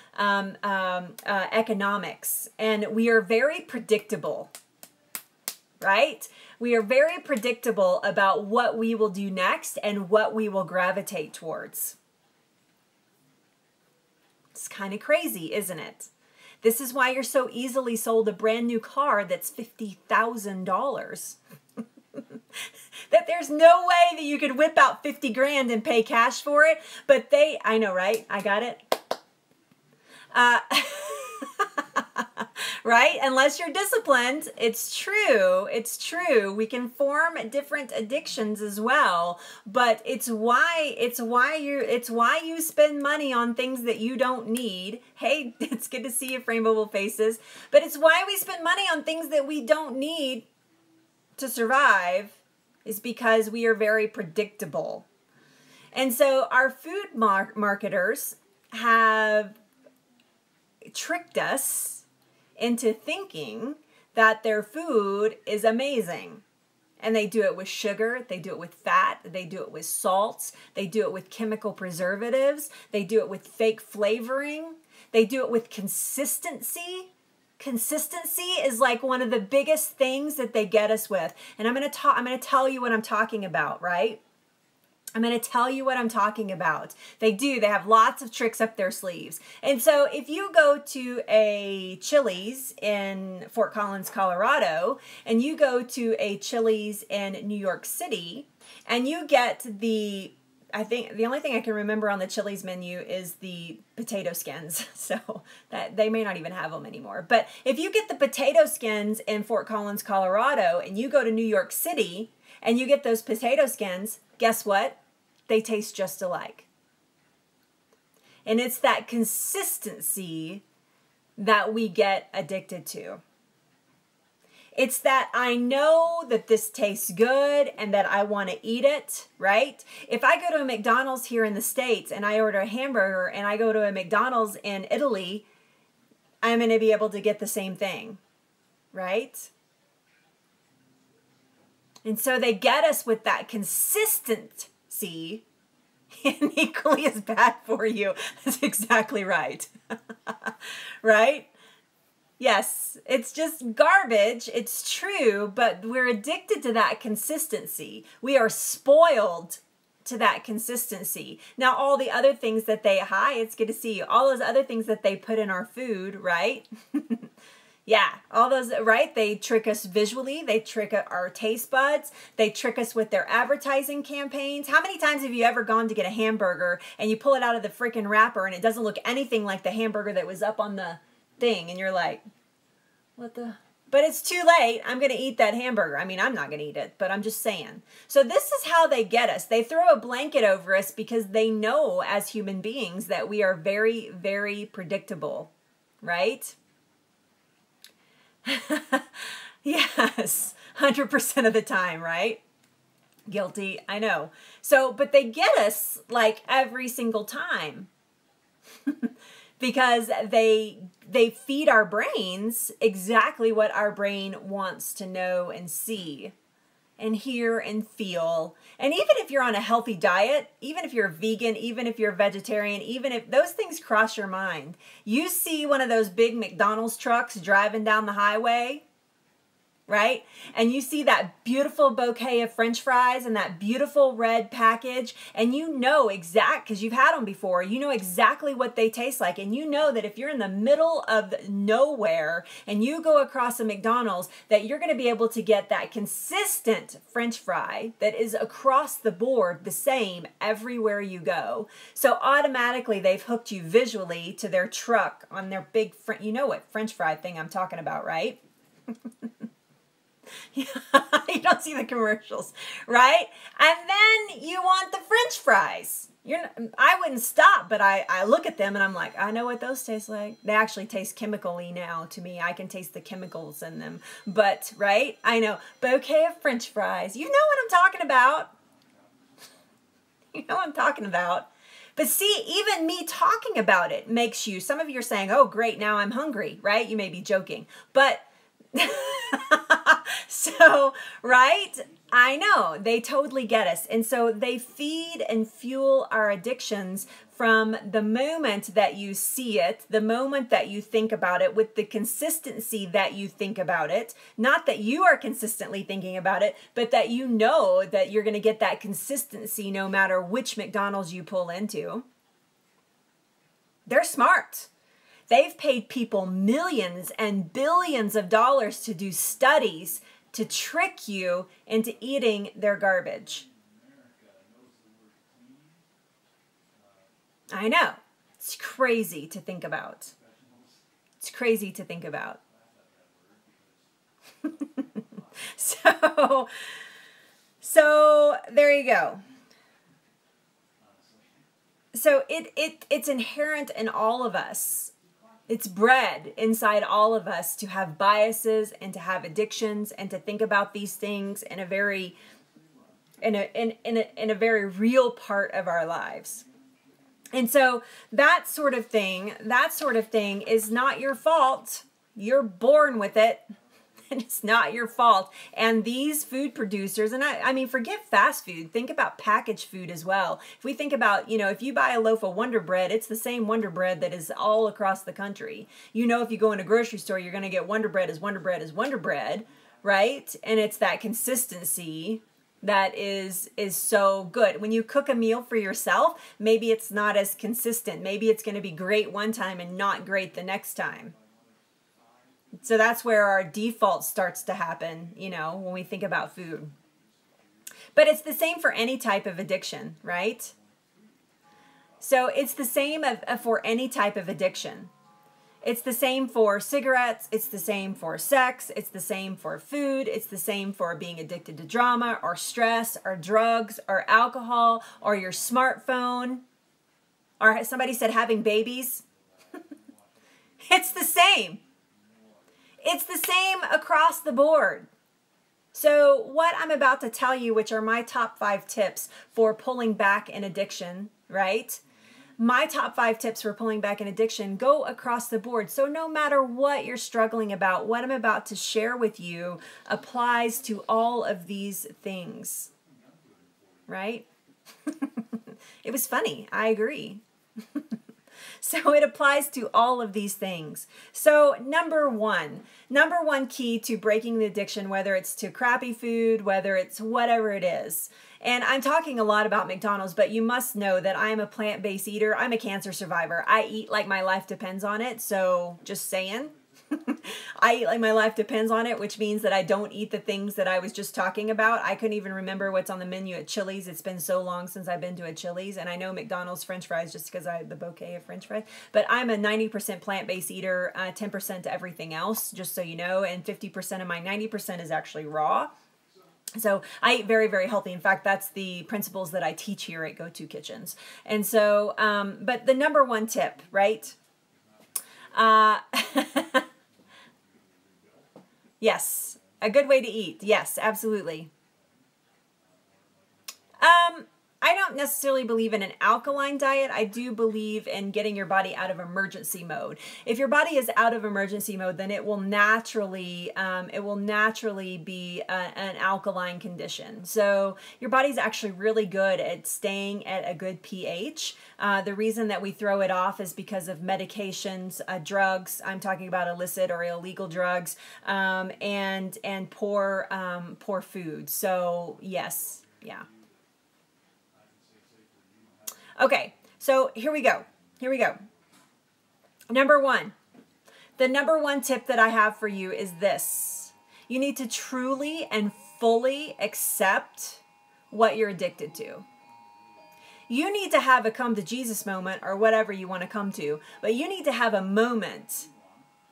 economics. And we are very predictable, right? We are very predictable about what we will do next and what we will gravitate towards. It's kind of crazy, isn't it? This is why you're so easily sold a brand new car that's $50,000. That there's no way that you could whip out 50 grand and pay cash for it. But I know, right? I got it. Right? Unless you're disciplined, it's true. It's true. We can form different addictions as well, but it's why you spend money on things that you don't need. Hey, it's good to see you, Rainbow Faces. But it's why we spend money on things that we don't need to survive, is because we are very predictable. And so our food marketers have tricked us into thinking that their food is amazing. And they do it with sugar, they do it with fat, they do it with salts, they do it with chemical preservatives, they do it with fake flavoring, they do it with consistency. Consistency is like one of the biggest things that they get us with. And I'm going to tell you what I'm talking about, right? I'm going to tell you what I'm talking about. They have lots of tricks up their sleeves. And so if you go to a Chili's in Fort Collins, Colorado, and you go to a Chili's in New York City, and you get I think the only thing I can remember on the Chili's menu is the potato skins. So that they may not even have them anymore. But if you get the potato skins in Fort Collins, Colorado, and you go to New York City and you get those potato skins, guess what? They taste just alike. And it's that consistency that we get addicted to. It's that I know that this tastes good and that I want to eat it, right? If I go to a McDonald's here in the States and I order a hamburger and I go to a McDonald's in Italy, I'm going to be able to get the same thing, right? And so they get us with that consistency, and equally as bad for you. That's exactly right. Right? Yes, it's just garbage. It's true, but we're addicted to that consistency. We are spoiled to that consistency. Now, all the other things that hi, it's good to see you. All those other things that they put in our food, right? Yeah, all those, right? They trick us visually. They trick our taste buds. They trick us with their advertising campaigns. How many times have you ever gone to get a hamburger and you pull it out of the freaking wrapper and it doesn't look anything like the hamburger that was up on the thing, and you're like, what the? But it's too late. I'm going to eat that hamburger. I mean, I'm not going to eat it, but I'm just saying. So this is how they get us. They throw a blanket over us because they know as human beings that we are very, very predictable, right? Yes, 100% of the time, right? Guilty, I know. So, but they get us like every single time. Because they feed our brains exactly what our brain wants to know and see and hear and feel. And even if you're on a healthy diet, even if you're vegan, even if you're vegetarian, even if those things cross your mind, you see one of those big McDonald's trucks driving down the highway, right? And you see that beautiful bouquet of French fries and that beautiful red package, and you know because you've had them before, you know exactly what they taste like. And you know that if you're in the middle of nowhere and you go across a McDonald's, that you're going to be able to get that consistent French fry that is across the board the same everywhere you go. So automatically they've hooked you visually to their truck on their big, you know what French fry thing I'm talking about, right? Yeah, you don't see the commercials, right? And then you want the French fries. I wouldn't stop, but I look at them and I'm like, I know what those taste like. They actually taste chemically now to me. I can taste the chemicals in them. But, right? I know. Bouquet of French fries. You know what I'm talking about. You know what I'm talking about. But see, even me talking about it makes you, some of you are saying, oh, great, now I'm hungry, right? You may be joking. But so, right? I know, they totally get us. And so they feed and fuel our addictions from the moment that you see it, the moment that you think about it, with the consistency that you think about it. Not that you are consistently thinking about it, but that you know that you're going to get that consistency no matter which McDonald's you pull into. They're smart. They've paid people millions and billions of dollars to do studies to trick you into eating their garbage. I know. It's crazy to think about. It's crazy to think about. So there you go. So it's inherent in all of us. It's bred inside all of us to have biases and to have addictions and to think about these things in a very real part of our lives. And so that sort of thing is not your fault. You're born with it. And it's not your fault. And these food producers, and I mean, forget fast food. Think about packaged food as well. If we think about, if you buy a loaf of Wonder Bread, it's the same Wonder Bread that is all across the country. If you go in a grocery store, you're going to get Wonder Bread as Wonder Bread as Wonder Bread, right? And it's that consistency that is so good. When you cook a meal for yourself, maybe it's not as consistent. Maybe it's going to be great one time and not great the next time. So that's where our default starts to happen, when we think about food. But it's the same for any type of addiction, right? So it's the same for any type of addiction. It's the same for cigarettes. It's the same for sex. It's the same for food. It's the same for being addicted to drama or stress or drugs or alcohol or your smartphone. Or somebody said having babies. It's the same. It's the same across the board. So what I'm about to tell you, which are my top 5 tips for pulling back an addiction, right? My top 5 tips for pulling back an addiction go across the board. So no matter what you're struggling about, what I'm about to share with you applies to all of these things, right? It was funny. I agree. So it applies to all of these things. So number one key to breaking the addiction, whether it's to crappy food, whether it's whatever it is. And I'm talking a lot about McDonald's, but you must know that I'm a plant-based eater. I'm a cancer survivor. I eat like my life depends on it. So just saying. I eat like my life depends on it, which means that I don't eat the things that I was just talking about. I couldn't even remember what's on the menu at Chili's. It's been so long since I've been to a Chili's, and I know McDonald's French fries just because I have the bouquet of French fries. But I'm a 90% plant-based eater, 10% to everything else, just so you know, and 50% of my 90% is actually raw. So I eat very, very healthy. In fact, that's the principles that I teach here at Go-To Kitchens. And so, but the number one tip, right? Yes, a good way to eat. Yes, absolutely. I don't necessarily believe in an alkaline diet. I do believe in getting your body out of emergency mode. If your body is out of emergency mode, then it will naturally be an alkaline condition. So your body's actually really good at staying at a good pH. The reason that we throw it off is because of medications, drugs. I'm talking about illicit or illegal drugs, and poor food. So yes, yeah. Okay, so here we go. Number one. The number one tip that I have for you is this. You need to truly and fully accept what you're addicted to. You need to have a come to Jesus moment or whatever you want to come to, but you need to have a moment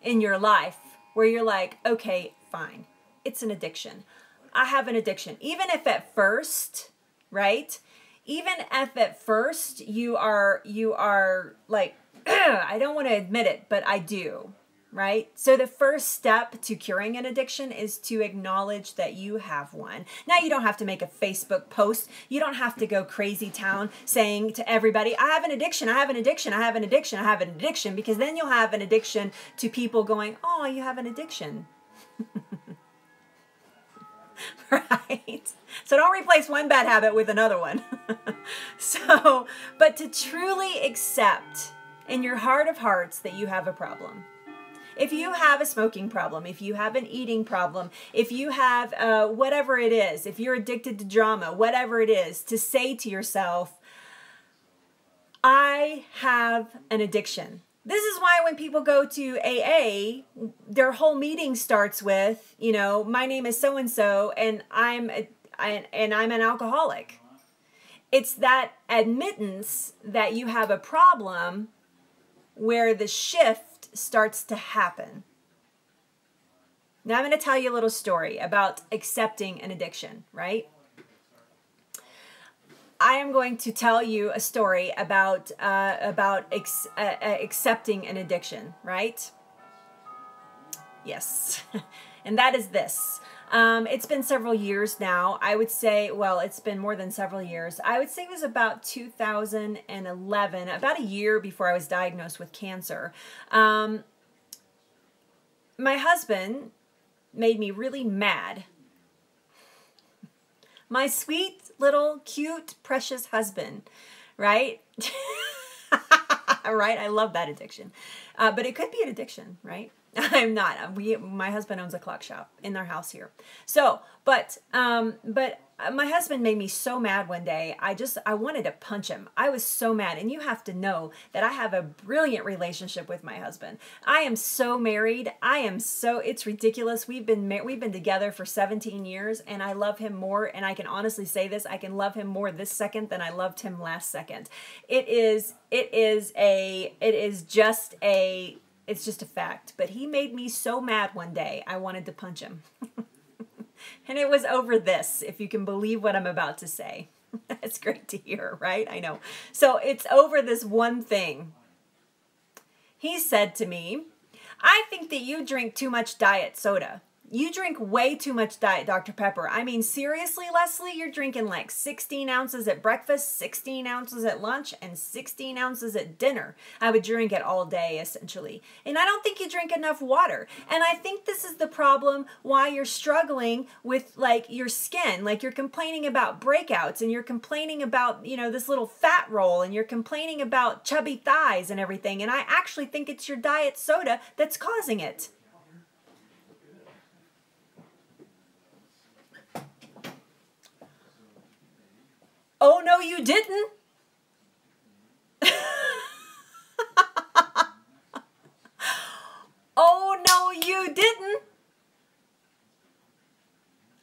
in your life where you're like, okay, fine, it's an addiction. I have an addiction. Even if at first, right? Even if at first you are like, I don't want to admit it, but I do, right? So the first step to curing an addiction is to acknowledge that you have one. Now, you don't have to make a Facebook post. You don't have to go crazy town saying to everybody, I have an addiction, I have an addiction, I have an addiction, I have an addiction, because then you'll have an addiction to people going, oh, you have an addiction. Right? So don't replace one bad habit with another one. But to truly accept in your heart of hearts that you have a problem. If you have a smoking problem, if you have an eating problem, if you have whatever it is, if you're addicted to drama, whatever it is, to say to yourself, I have an addiction. This is why when people go to AA, their whole meeting starts with, you know, my name is so-and-so and I'm an alcoholic. It's that admittance that you have a problem where the shift starts to happen. Now I'm going to tell you a little story about accepting an addiction, right? I am going to tell you a story about accepting an addiction, right? Yes. And that is this. It's been several years now. I would say, well, it's been more than several years. I would say it was about 2011, about a year before I was diagnosed with cancer. My husband made me really mad. My sweet, little, cute, precious husband, right? Right? I love that addiction. But it could be an addiction, right? I'm not. My husband owns a clock shop in their house here. So, but my husband made me so mad one day. I wanted to punch him. I was so mad. And you have to know that I have a brilliant relationship with my husband. I am so married. It's ridiculous. We've been together for 17 years and I love him more. And I can honestly say this, I can love him more this second than I loved him last second. It's just a fact. But he made me so mad one day, I wanted to punch him. And it was over this, if you can believe what I'm about to say. That's great to hear, right? I know. So it's over this one thing. He said to me, I think that you drink too much diet soda. You drink way too much Diet Dr. Pepper. I mean, seriously, Leslie, you're drinking like 16 ounces at breakfast, 16 ounces at lunch, and 16 ounces at dinner. I would drink it all day, essentially. And I don't think you drink enough water. And I think this is the problem why you're struggling with, like, your skin. Like, you're complaining about breakouts, and you're complaining about, you know, this little fat roll, and you're complaining about chubby thighs and everything. And I actually think it's your diet soda that's causing it. Oh, no, you didn't. Oh, no, you didn't.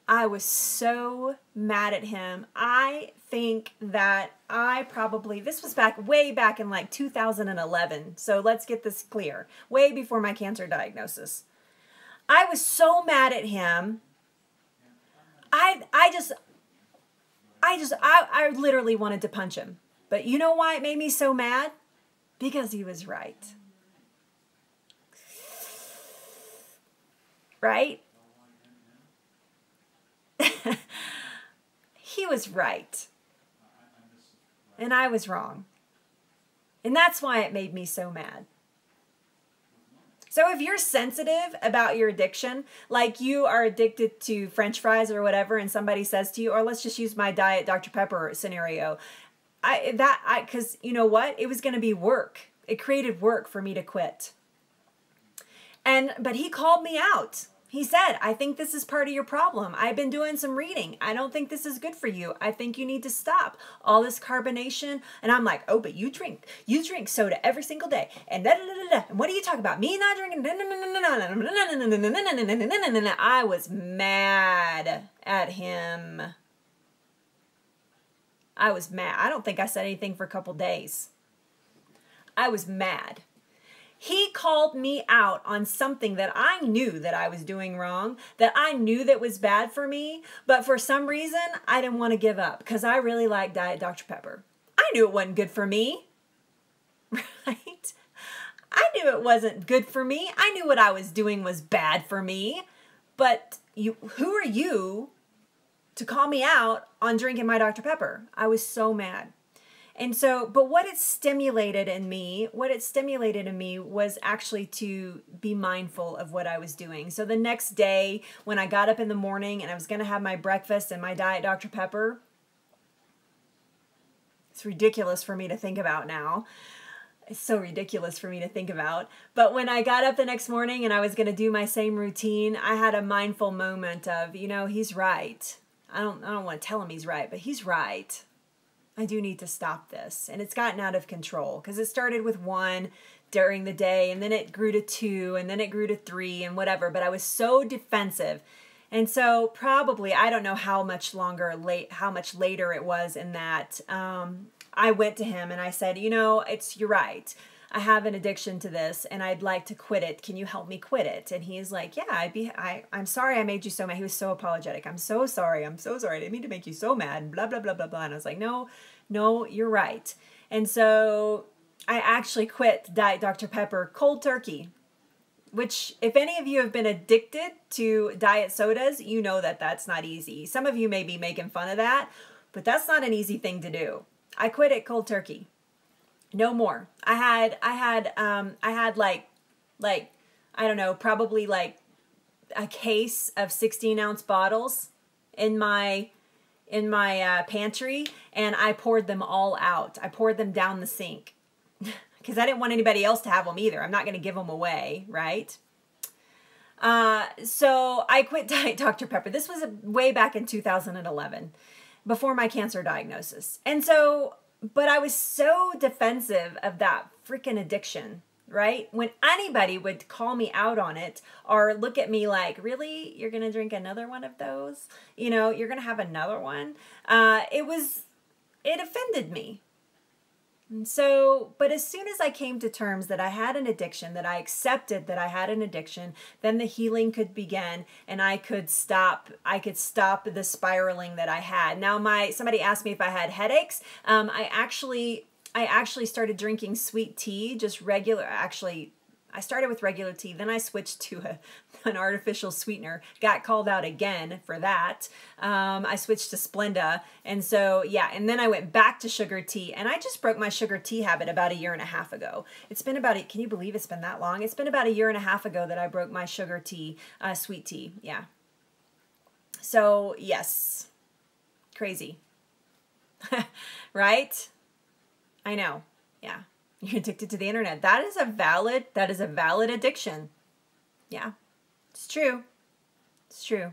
I was so mad at him. I think that this was way back in like 2011. So let's get this clear. Way before my cancer diagnosis. I was so mad at him. I literally wanted to punch him. But you know why it made me so mad? Because he was right. Right? He was right. And I was wrong. And that's why it made me so mad. So if you're sensitive about your addiction, like you are addicted to French fries or whatever, and somebody says to you, or let's just use my Diet Dr. Pepper scenario, because you know what? It was going to be work. It created work for me to quit. But he called me out. He said, I think this is part of your problem. I've been doing some reading. I don't think this is good for you. I think you need to stop all this carbonation. And I'm like, oh, but you drink soda every single day. And da da da da. And what do you talk about? Me not drinking. I was mad at him. I was mad. I don't think I said anything for a couple days. I was mad. He called me out on something that I knew that I was doing wrong, that I knew that was bad for me, but for some reason, I didn't want to give up because I really like Diet Dr. Pepper. I knew it wasn't good for me, right? I knew it wasn't good for me. I knew what I was doing was bad for me. But who are you to call me out on drinking my Dr. Pepper? I was so mad. And so, but what it stimulated in me was actually to be mindful of what I was doing. So the next day when I got up in the morning and I was going to have my breakfast and my Diet Dr. Pepper, it's ridiculous for me to think about now. It's so ridiculous for me to think about. But when I got up the next morning and I was going to do my same routine, I had a mindful moment of, you know, he's right. I don't want to tell him he's right, but he's right. I do need to stop this. And it's gotten out of control because it started with 1 during the day and then it grew to 2 and then it grew to 3 and whatever. But I was so defensive. And so probably, I don't know how much later it was in that, I went to him and I said, you know, you're right. I have an addiction to this and I'd like to quit it. Can you help me quit it? And he's like, yeah, I'm sorry I made you so mad. He was so apologetic. I'm so sorry. I didn't mean to make you so mad. Blah, blah, blah, blah, blah. And I was like, no, you're right. And so I actually quit Diet Dr. Pepper cold turkey, which if any of you have been addicted to diet sodas, you know that that's not easy. Some of you may be making fun of that, but that's not an easy thing to do. I quit it cold turkey. No more. I had like, I don't know, probably like a case of 16-ounce bottles in my pantry, and I poured them all out. I poured them down the sink because I didn't want anybody else to have them either. I'm not going to give them away, right? So I quit Diet Dr. Pepper. This was way back in 2011, before my cancer diagnosis. And so, but I was so defensive of that freaking addiction, right? When anybody would call me out on it or look at me like, really? You're going to drink another one of those? You know, you're going to have another one? It offended me. And so, but as soon as I came to terms that I had an addiction, that I accepted that I had an addiction, then the healing could begin and I could stop the spiraling that I had. Now somebody asked me if I had headaches. I actually started drinking sweet tea, just regular, I started with regular tea, then I switched to an artificial sweetener, got called out again for that. I switched to Splenda, and so, yeah, and then I went back to sugar tea, and I just broke my sugar tea habit about 1.5 years ago. It's been about, can you believe it's been that long? It's been about 1.5 years ago that I broke my sugar tea, sweet tea, yeah. So, yes, crazy, right? I know, yeah. You're addicted to the internet. That is a valid addiction. Yeah, it's true. It's true.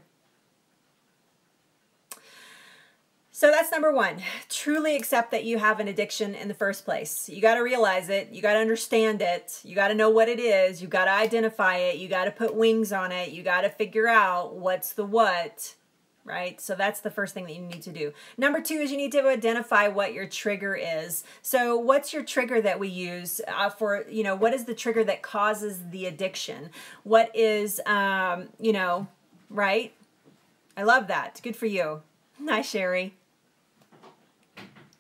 So that's number 1. Truly accept that you have an addiction in the first place. You got to realize it. You got to understand it. You got to know what it is. You got to identify it. You got to put wings on it. You got to figure out what's the what. Right? So that's the first thing that you need to do. Number 2 is you need to identify what your trigger is. So what's your trigger that we use for, you know, what is the trigger that causes the addiction? What is, you know, right? I love that. Good for you. Hi, Sherry.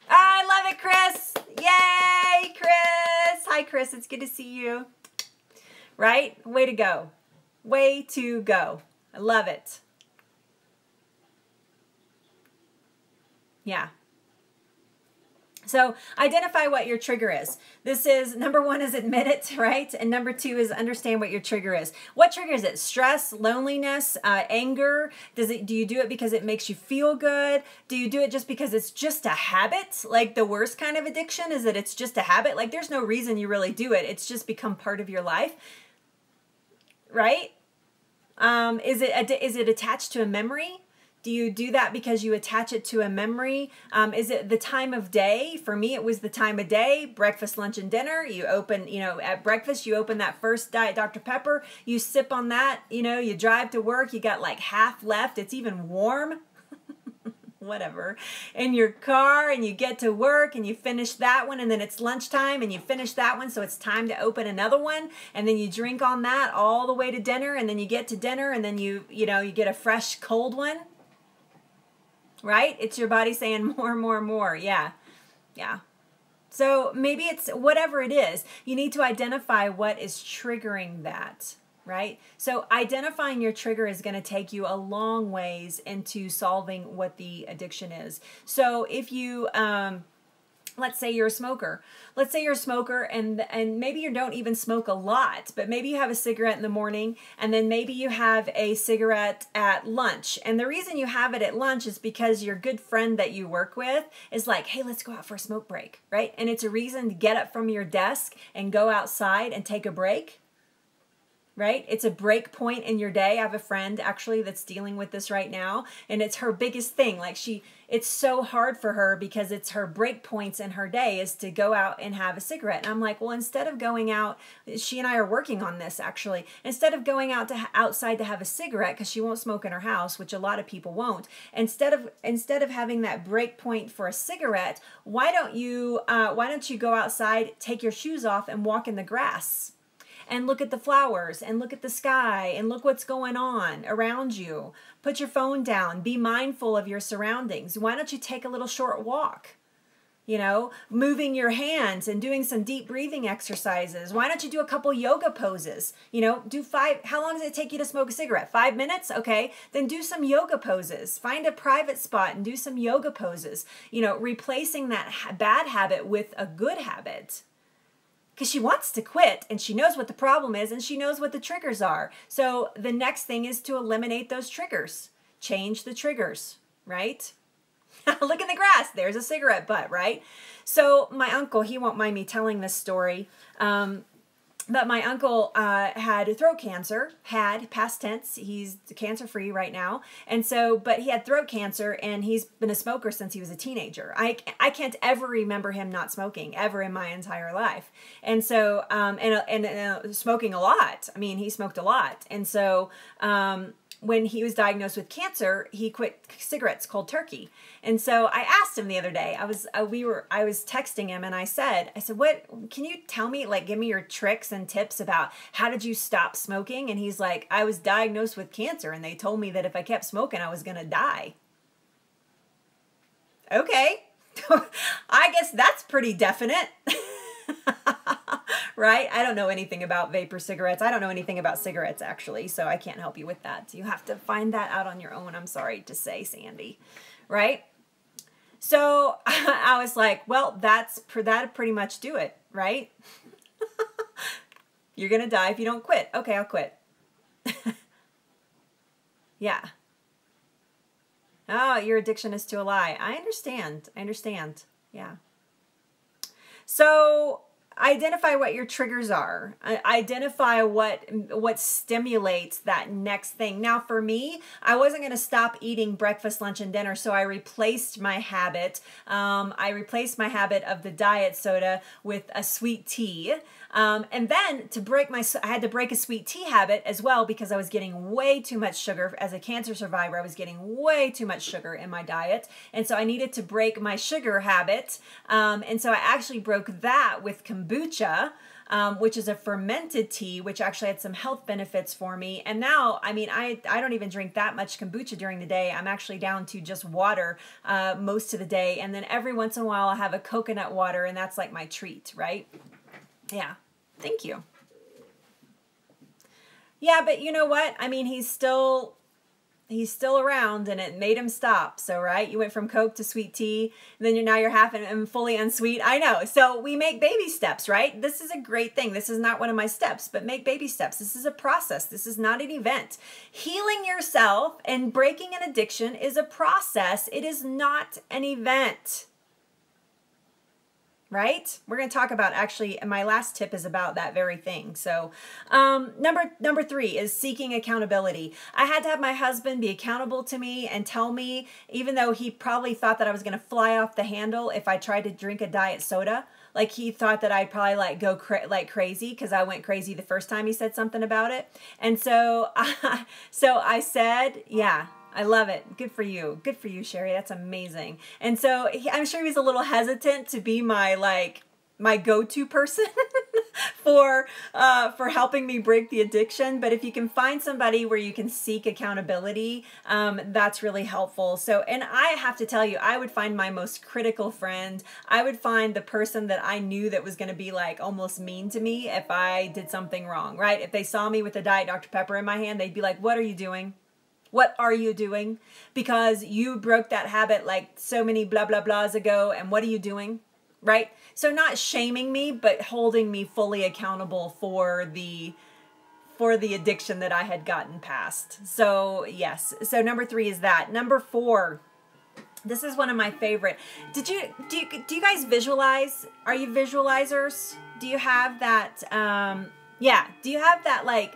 I love it, Chris. Yay, Chris. Hi, Chris. It's good to see you. Right? Way to go. Way to go. I love it. Yeah. So identify what your trigger is. This is, number 1 is admit it, right? And number 2 is understand what your trigger is. What triggers it? Stress, loneliness, anger? Do you do it because it makes you feel good? Do you do it just because it's just a habit? Like the worst kind of addiction is that it's just a habit. Like there's no reason you really do it. It's just become part of your life, right? Is it attached to a memory? Do you do that because you attach it to a memory? Is it the time of day? For me, it was the time of day, breakfast, lunch, and dinner. You open, you know, at breakfast, you open that first Diet Dr. Pepper. You sip on that, you know, you drive to work. You got like half left. It's even warm. Whatever. In your car, and you get to work and you finish that one, and then it's lunchtime and you finish that one, so it's time to open another one, and then you drink on that all the way to dinner, and then you get to dinner, and then you get a fresh cold one. Right? It's your body saying more, more, more. Yeah. Yeah. So maybe it's whatever it is, you need to identify what is triggering that, right? So identifying your trigger is going to take you a long ways into solving what the addiction is. So if you, let's say you're a smoker. Let's say you're a smoker and maybe you don't even smoke a lot, but maybe you have a cigarette in the morning and then maybe you have a cigarette at lunch. And the reason you have it at lunch is because your good friend that you work with is like, hey, let's go out for a smoke break, right? And it's a reason to get up from your desk and go outside and take a break. Right? It's a break point in your day. I have a friend actually that's dealing with this right now, and it's her biggest thing. Like it's so hard for her because it's her break points in her day is to go out and have a cigarette. And I'm like, well, instead of going out, she and I are working on this actually. Instead of going out to outside to have a cigarette, because she won't smoke in her house, which a lot of people won't. Instead of having that break point for a cigarette, why don't you go outside, take your shoes off, and walk in the grass? And look at the flowers and look at the sky and look what's going on around you. Put your phone down. Be mindful of your surroundings. Why don't you take a little short walk? You know, moving your hands and doing some deep breathing exercises. Why don't you do a couple yoga poses? You know, how long does it take you to smoke a cigarette? 5 minutes? Okay, then do some yoga poses. Find a private spot and do some yoga poses. You know, replacing that bad habit with a good habit. Because she wants to quit and she knows what the problem is and she knows what the triggers are. So the next thing is to eliminate those triggers. Change the triggers, right? Look in the grass. There's a cigarette butt, right? So my uncle, he won't mind me telling this story. But my uncle had throat cancer, past tense. He's cancer-free right now. And so, but he had throat cancer and he's been a smoker since he was a teenager. I can't ever remember him not smoking ever in my entire life. And so, smoking a lot. I mean, he smoked a lot. And so, when he was diagnosed with cancer, he quit cigarettes cold turkey. And so I asked him the other day, I was texting him and I said, what, can you tell me, like, give me your tricks and tips about how did you stop smoking? And he's like, I was diagnosed with cancer and they told me that if I kept smoking, I was going to die. Okay. I guess that's pretty definite. Right? I don't know anything about vapor cigarettes. I don't know anything about cigarettes, actually, so I can't help you with that. You have to find that out on your own, I'm sorry to say, Sandy. Right? So I was like, well, that'd pretty much do it, right? You're going to die if you don't quit. Okay, I'll quit. Yeah. Oh, your addiction is to a lie. I understand. Yeah. So identify what your triggers are. Identify what stimulates that next thing. Now, for me, I wasn't going to stop eating breakfast, lunch, and dinner, so I replaced my habit. I replaced my habit of the diet soda with a sweet tea. And then I had to break a sweet tea habit as well because I was getting way too much sugar. As a cancer survivor, I was getting way too much sugar in my diet. And so I needed to break my sugar habit. And so I actually broke that with kombucha, which is a fermented tea, which actually had some health benefits for me. And now, I mean, I don't even drink that much kombucha during the day. I'm actually down to just water most of the day. And then every once in a while, I'll have a coconut water, and that's like my treat, right? Yeah, thank you. Yeah, but you know what? I mean, he's still around, and it made him stop. So, right, you went from Coke to sweet tea, and then now you're half and fully unsweet. I know. So we make baby steps, right? This is a great thing. This is not one of my steps, but make baby steps. This is a process. This is not an event. Healing yourself and breaking an addiction is a process. It is not an event. Right? We're going to talk about, actually, my last tip is about that very thing. So number 3 is seeking accountability. I had to have my husband be accountable to me and tell me, even though he probably thought that I was going to fly off the handle if I tried to drink a diet soda. Like, he thought that I'd probably go crazy because I went crazy the first time he said something about it. And so I said, yeah. I love it. Good for you. Good for you, Sherry. That's amazing. And so I'm sure he was a little hesitant to be my go-to person. for helping me break the addiction. But if you can find somebody where you can seek accountability, that's really helpful. So, and I have to tell you, I would find my most critical friend. I would find the person that I knew that was going to be like almost mean to me if I did something wrong, right? If they saw me with a Diet Dr. Pepper in my hand, they'd be like, "What are you doing? What are you doing? Because you broke that habit like so many blah, blah, blahs ago. And what are you doing?" Right? So not shaming me, but holding me fully accountable for the addiction that I had gotten past. So yes. So number 3 is that. Number 4, this is one of my favorite. Do you guys visualize? Are you visualizers? Do you have that? Yeah. Do you have that like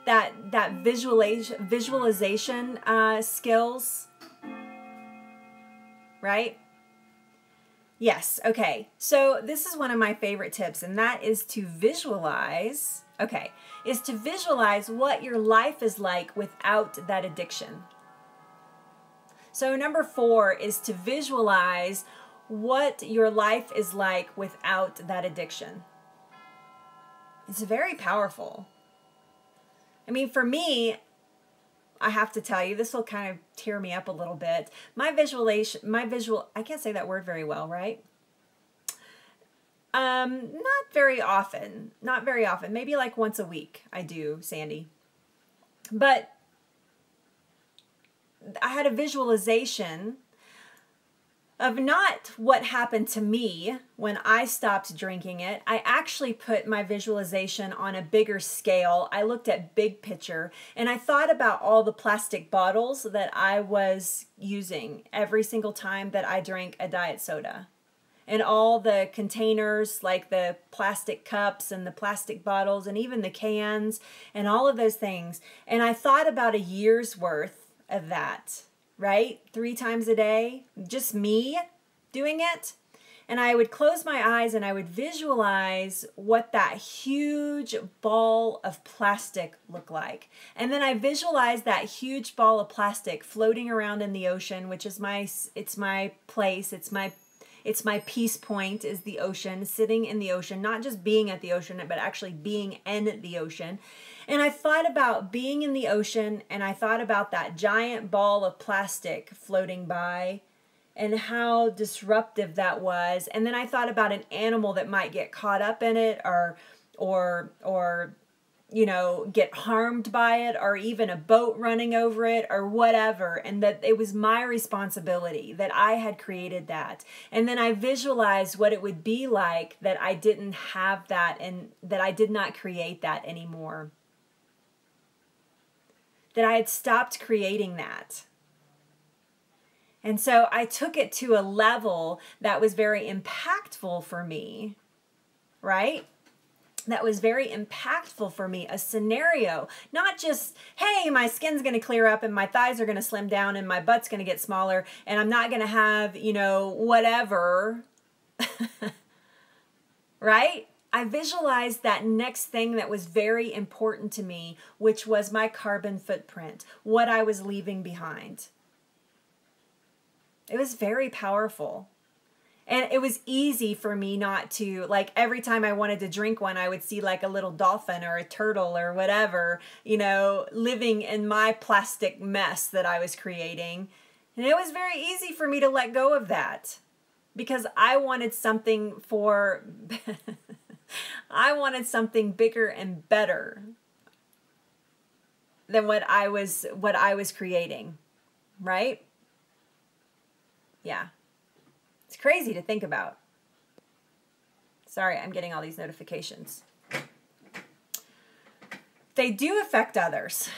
that visualization skills? Right? Yes. Okay. So this is one of my favorite tips, and that is to visualize. Okay. Is to visualize what your life is like without that addiction. So number 4 is to visualize what your life is like without that addiction. It's very powerful. I mean, for me, I have to tell you, this will kind of tear me up a little bit. I can't say that word very well, right? Not very often. Not very often. Maybe like once a week I do, Sandy. But I had a visualization of not what happened to me when I stopped drinking it. I actually put my visualization on a bigger scale. I looked at big picture, and I thought about all the plastic bottles that I was using every single time that I drank a diet soda. And all the containers, like the plastic cups and the plastic bottles and even the cans and all of those things. And I thought about a year's worth of that, right? 3 times a day, just me doing it. And I would close my eyes and I would visualize what that huge ball of plastic looked like. And then I visualized that huge ball of plastic floating around in the ocean, which is my place. It's my peace point, is the ocean, sitting in the ocean, not just being at the ocean, but actually being in the ocean. And I thought about being in the ocean, and I thought about that giant ball of plastic floating by and how disruptive that was. And then I thought about an animal that might get caught up in it or you know, get harmed by it, or even a boat running over it or whatever, and that it was my responsibility, that I had created that. And then I visualized what it would be like that I didn't have that and that I did not create that anymore. That I had stopped creating that. And so I took it to a level that was very impactful for me, right? That was very impactful for me. A scenario, not just, hey, my skin's going to clear up and my thighs are going to slim down and my butt's going to get smaller and I'm not going to have, you know, whatever, right? I visualized that next thing that was very important to me, which was my carbon footprint, what I was leaving behind. It was very powerful. And it was easy for me not to, like, every time I wanted to drink one, I would see like a little dolphin or a turtle or whatever, you know, living in my plastic mess that I was creating. And it was very easy for me to let go of that because I wanted something I wanted something bigger and better than what I was creating, right? Yeah. It's crazy to think about. Sorry, I'm getting all these notifications. They do affect others.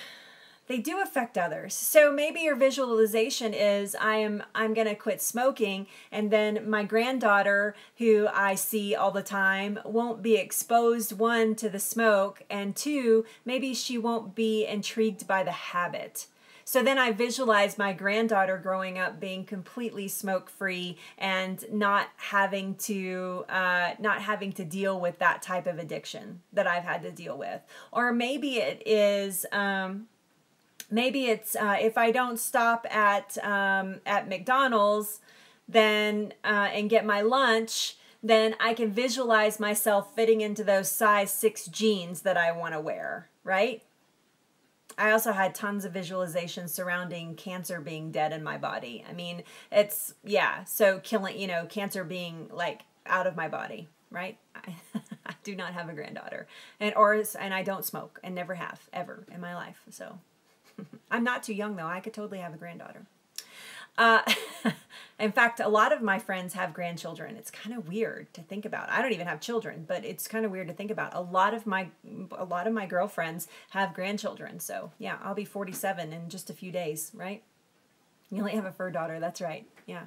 They do affect others. So maybe your visualization is I'm going to quit smoking, and then my granddaughter, who I see all the time, won't be exposed, 1, to the smoke, and 2, maybe she won't be intrigued by the habit. So then I visualize my granddaughter growing up being completely smoke-free and not having to deal with that type of addiction that I've had to deal with. Or maybe it is if I don't stop at McDonald's then and get my lunch, then I can visualize myself fitting into those size 6 jeans that I want to wear, right? I also had tons of visualizations surrounding cancer being dead in my body. I mean, it's, yeah, so killing, you know, cancer being like out of my body, right? I do not have a granddaughter, and I don't smoke and never have ever in my life. So I'm not too young though. I could totally have a granddaughter. In fact, a lot of my friends have grandchildren. It's kind of weird to think about. I don't even have children, but it's kind of weird to think about. A lot of my girlfriends have grandchildren. So yeah, I'll be 47 in just a few days, right? You only have a fur daughter. That's right. Yeah.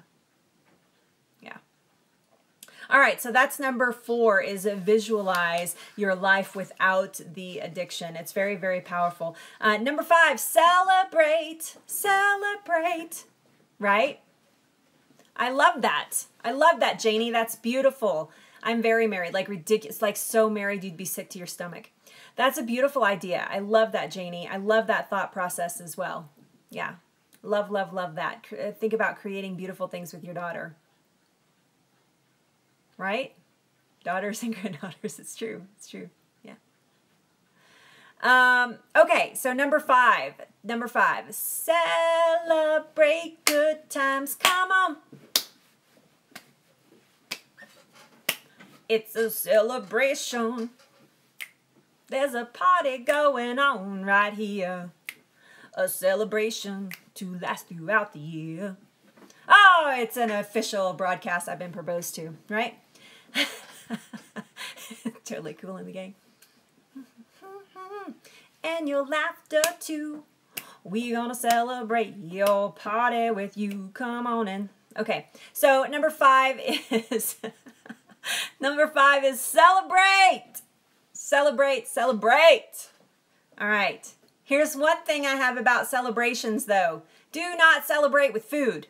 Yeah. All right, so that's number 4, is visualize your life without the addiction. It's very, very powerful. Number 5, celebrate, celebrate, right? I love that. I love that, Janie. That's beautiful. I'm very married, like ridiculous, like so married you'd be sick to your stomach. That's a beautiful idea. I love that, Janie. I love that thought process as well. Yeah, love, love, love that. Think about creating beautiful things with your daughter. Right? Daughters and granddaughters. It's true. It's true. Yeah. Okay. So number 5, celebrate good times. Come on. It's a celebration. There's a party going on right here. A celebration to last throughout the year. Oh, it's an official broadcast I've been proposed to, right? Totally cool in the gang. And your laughter too. We gonna celebrate your party with you. Come on in. Okay, so number 5 is celebrate. Celebrate, celebrate. All right. Here's one thing I have about celebrations though. Do not celebrate with food.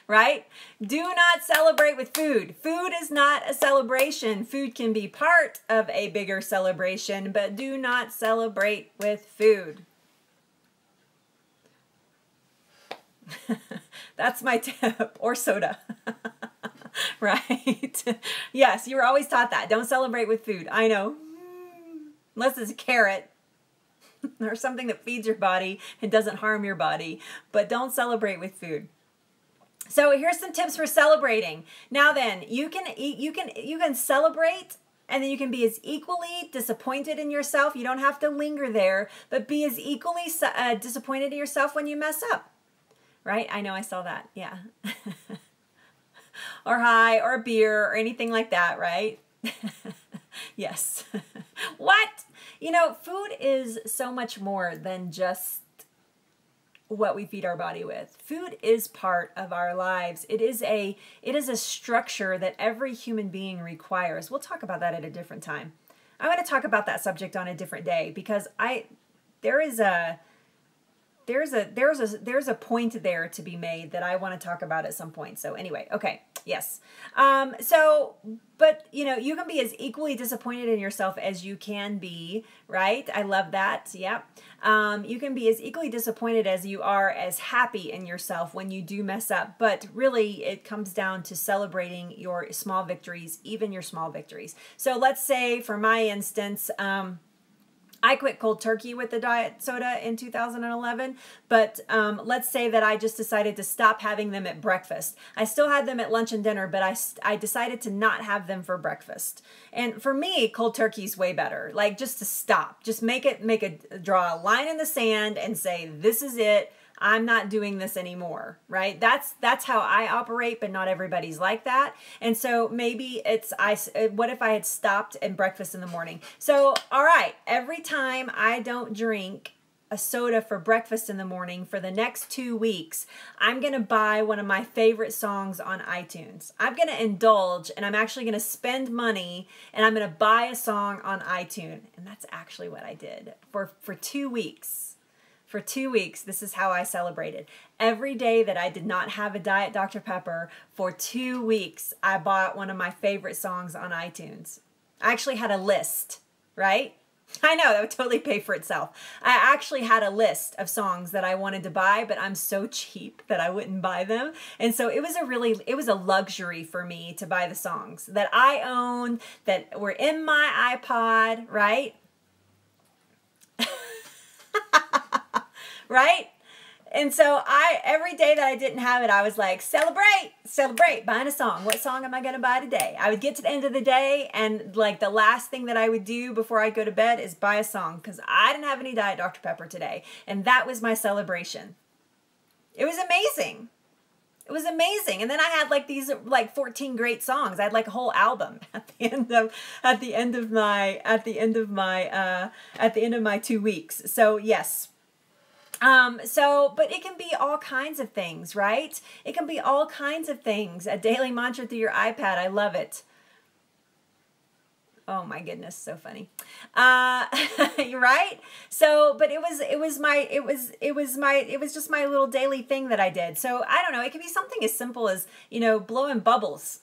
Right? Do not celebrate with food. Food is not a celebration. Food can be part of a bigger celebration, but do not celebrate with food. That's my tip. Or soda. Right? Yes, you were always taught that. Don't celebrate with food. I know. Unless it's a carrot or something that feeds your body and doesn't harm your body. But don't celebrate with food. So here's some tips for celebrating. Now then, you can celebrate, and then you can be as equally disappointed in yourself. You don't have to linger there, but be as equally disappointed in yourself when you mess up. Right? I know, I saw that. Yeah. Or high, or a beer, or anything like that, right? Yes. What? You know, food is so much more than just what we feed our body with. Food is part of our lives. It is a structure that every human being requires. We'll talk about that at a different time. I'm going to talk about that subject on a different day because there's a point there to be made that I want to talk about at some point. So anyway, okay. Yes. But you know, you can be as equally disappointed in yourself as you can be, right? I love that. Yep. You can be as equally disappointed as you are as happy in yourself when you do mess up. But really, it comes down to celebrating your small victories, even your small victories. So let's say, for my instance, I quit cold turkey with the diet soda in 2011, but let's say that I just decided to stop having them at breakfast. I still had them at lunch and dinner, but I decided to not have them for breakfast. And for me, cold turkey is way better. Like, just to stop, just draw a line in the sand and say, this is it. I'm not doing this anymore, right? That's how I operate, but not everybody's like that. And so maybe what if I had stopped at breakfast in the morning? So, all right, every time I don't drink a soda for breakfast in the morning for the next 2 weeks, I'm going to buy one of my favorite songs on iTunes. I'm going to indulge, and I'm actually going to spend money, and I'm going to buy a song on iTunes. And that's actually what I did for 2 weeks. For 2 weeks, this is how I celebrated. Every day that I did not have a Diet Dr. Pepper, for 2 weeks, I bought one of my favorite songs on iTunes. I actually had a list, right? I know, that would totally pay for itself. I actually had a list of songs that I wanted to buy, but I'm so cheap that I wouldn't buy them. And so it was a luxury for me to buy the songs that I own, that were in my iPod, right? Right? And so every day that I didn't have it, I was like, celebrate, buying a song. What song am I going to buy today? I would get to the end of the day, and like the last thing that I would do before I go to bed is buy a song, because I didn't have any Diet Dr. Pepper today. And that was my celebration. It was amazing. It was amazing. And then I had like these like 14 great songs. I had like a whole album at the end of my 2 weeks. So yes. But it can be all kinds of things, right? It can be all kinds of things. A daily mantra through your iPad. I love it. Oh my goodness, so funny. You're right. So, but it was just my little daily thing that I did. So I don't know. It can be something as simple as, blowing bubbles.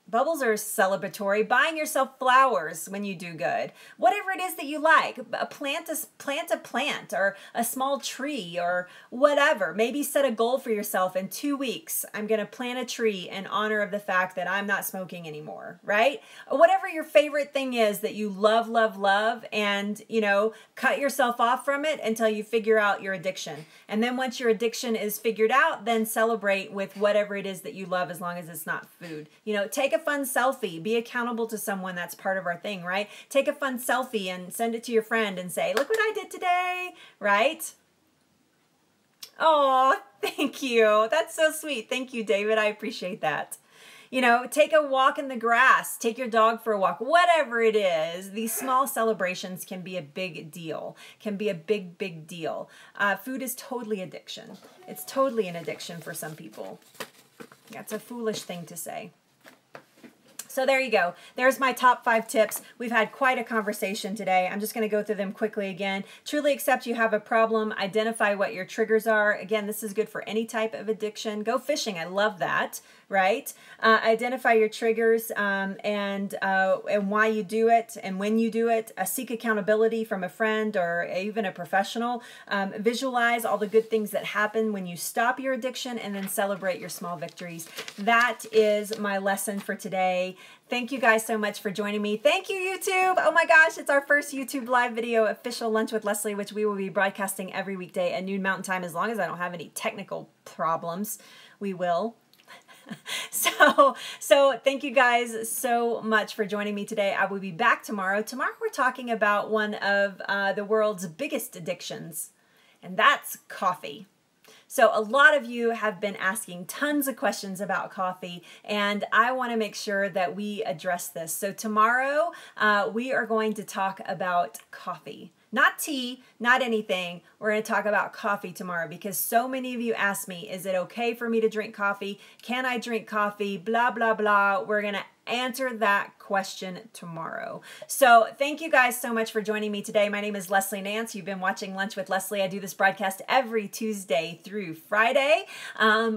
Bubbles are celebratory. Buying yourself flowers when you do good. Whatever it is that you like. Plant a plant or a small tree or whatever. Maybe set a goal for yourself. In 2 weeks, I'm going to plant a tree in honor of the fact that I'm not smoking anymore, right? Whatever your favorite thing is that you love, love, love, and, cut yourself off from it until you figure out your addiction. And then once your addiction is figured out, then celebrate with whatever it is that you love, as long as it's not food. Take a fun selfie. Be accountable to someone. That's part of our thing, right? Take a fun selfie and send it to your friend and say, look what I did today, right? Oh, thank you. That's so sweet. Thank you, David. I appreciate that. Take a walk in the grass, take your dog for a walk, whatever it is. These small celebrations can be a big deal, can be a big, big deal. Food is totally addiction. It's totally an addiction for some people. That's a foolish thing to say. So there you go. There's my top 5 tips. We've had quite a conversation today. I'm just going to go through them quickly again. Truly accept you have a problem. Identify what your triggers are. Again, this is good for any type of addiction. Go fishing. I love that, right? Identify your triggers and why you do it and when you do it. Seek accountability from a friend or even a professional. Visualize all the good things that happen when you stop your addiction, and then celebrate your small victories. That is my lesson for today. Thank you guys so much for joining me. Thank you, YouTube. Oh my gosh, it's our first YouTube live video, official Lunch with Leslie, which we will be broadcasting every weekday at noon Mountain Time, as long as I don't have any technical problems. We will. So thank you guys so much for joining me today. I will be back tomorrow. Tomorrow we're talking about one of the world's biggest addictions, and that's coffee. So a lot of you have been asking tons of questions about coffee, and I want to make sure that we address this. So tomorrow we are going to talk about coffee. Not tea, not anything. We're going to talk about coffee tomorrow, because so many of you asked me, is it okay for me to drink coffee? Can I drink coffee? Blah, blah, blah. We're going to answer that question tomorrow. So thank you guys so much for joining me today. My name is Leslie Nance. You've been watching Lunch with Leslie. I do this broadcast every Tuesday through Friday.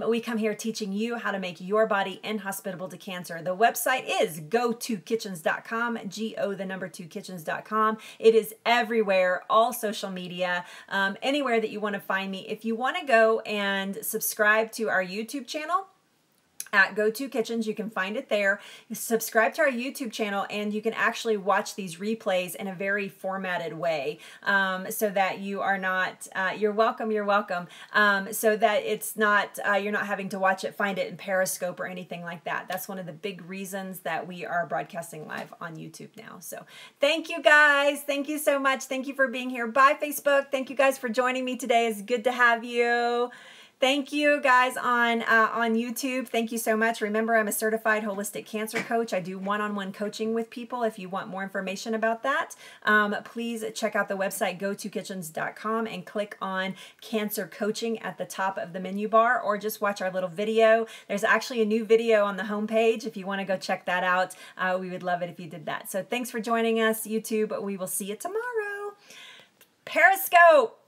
We come here teaching you how to make your body inhospitable to cancer. The website is go2kitchens.com, go2kitchens.com. It is everywhere, all social media, anywhere that you want to find me. If you want to go and subscribe to our YouTube channel, at Go2 Kitchens, you can find it there. Subscribe to our YouTube channel, and you can actually watch these replays in a very formatted way, so that you are not, you're welcome, so that it's not, you're not having to watch it, find it in Periscope or anything like that. That's one of the big reasons that we are broadcasting live on YouTube now. So thank you guys. Thank you so much. Thank you for being here. Bye, Facebook. Thank you guys for joining me today. It's good to have you. Thank you guys on YouTube. Thank you so much. Remember, I'm a certified holistic cancer coach. I do one-on-one coaching with people. If you want more information about that, please check out the website go2kitchens.com and click on cancer coaching at the top of the menu bar, or just watch our little video. There's actually a new video on the homepage. If you want to go check that out, we would love it if you did that. So thanks for joining us, YouTube. We will see you tomorrow. Periscope.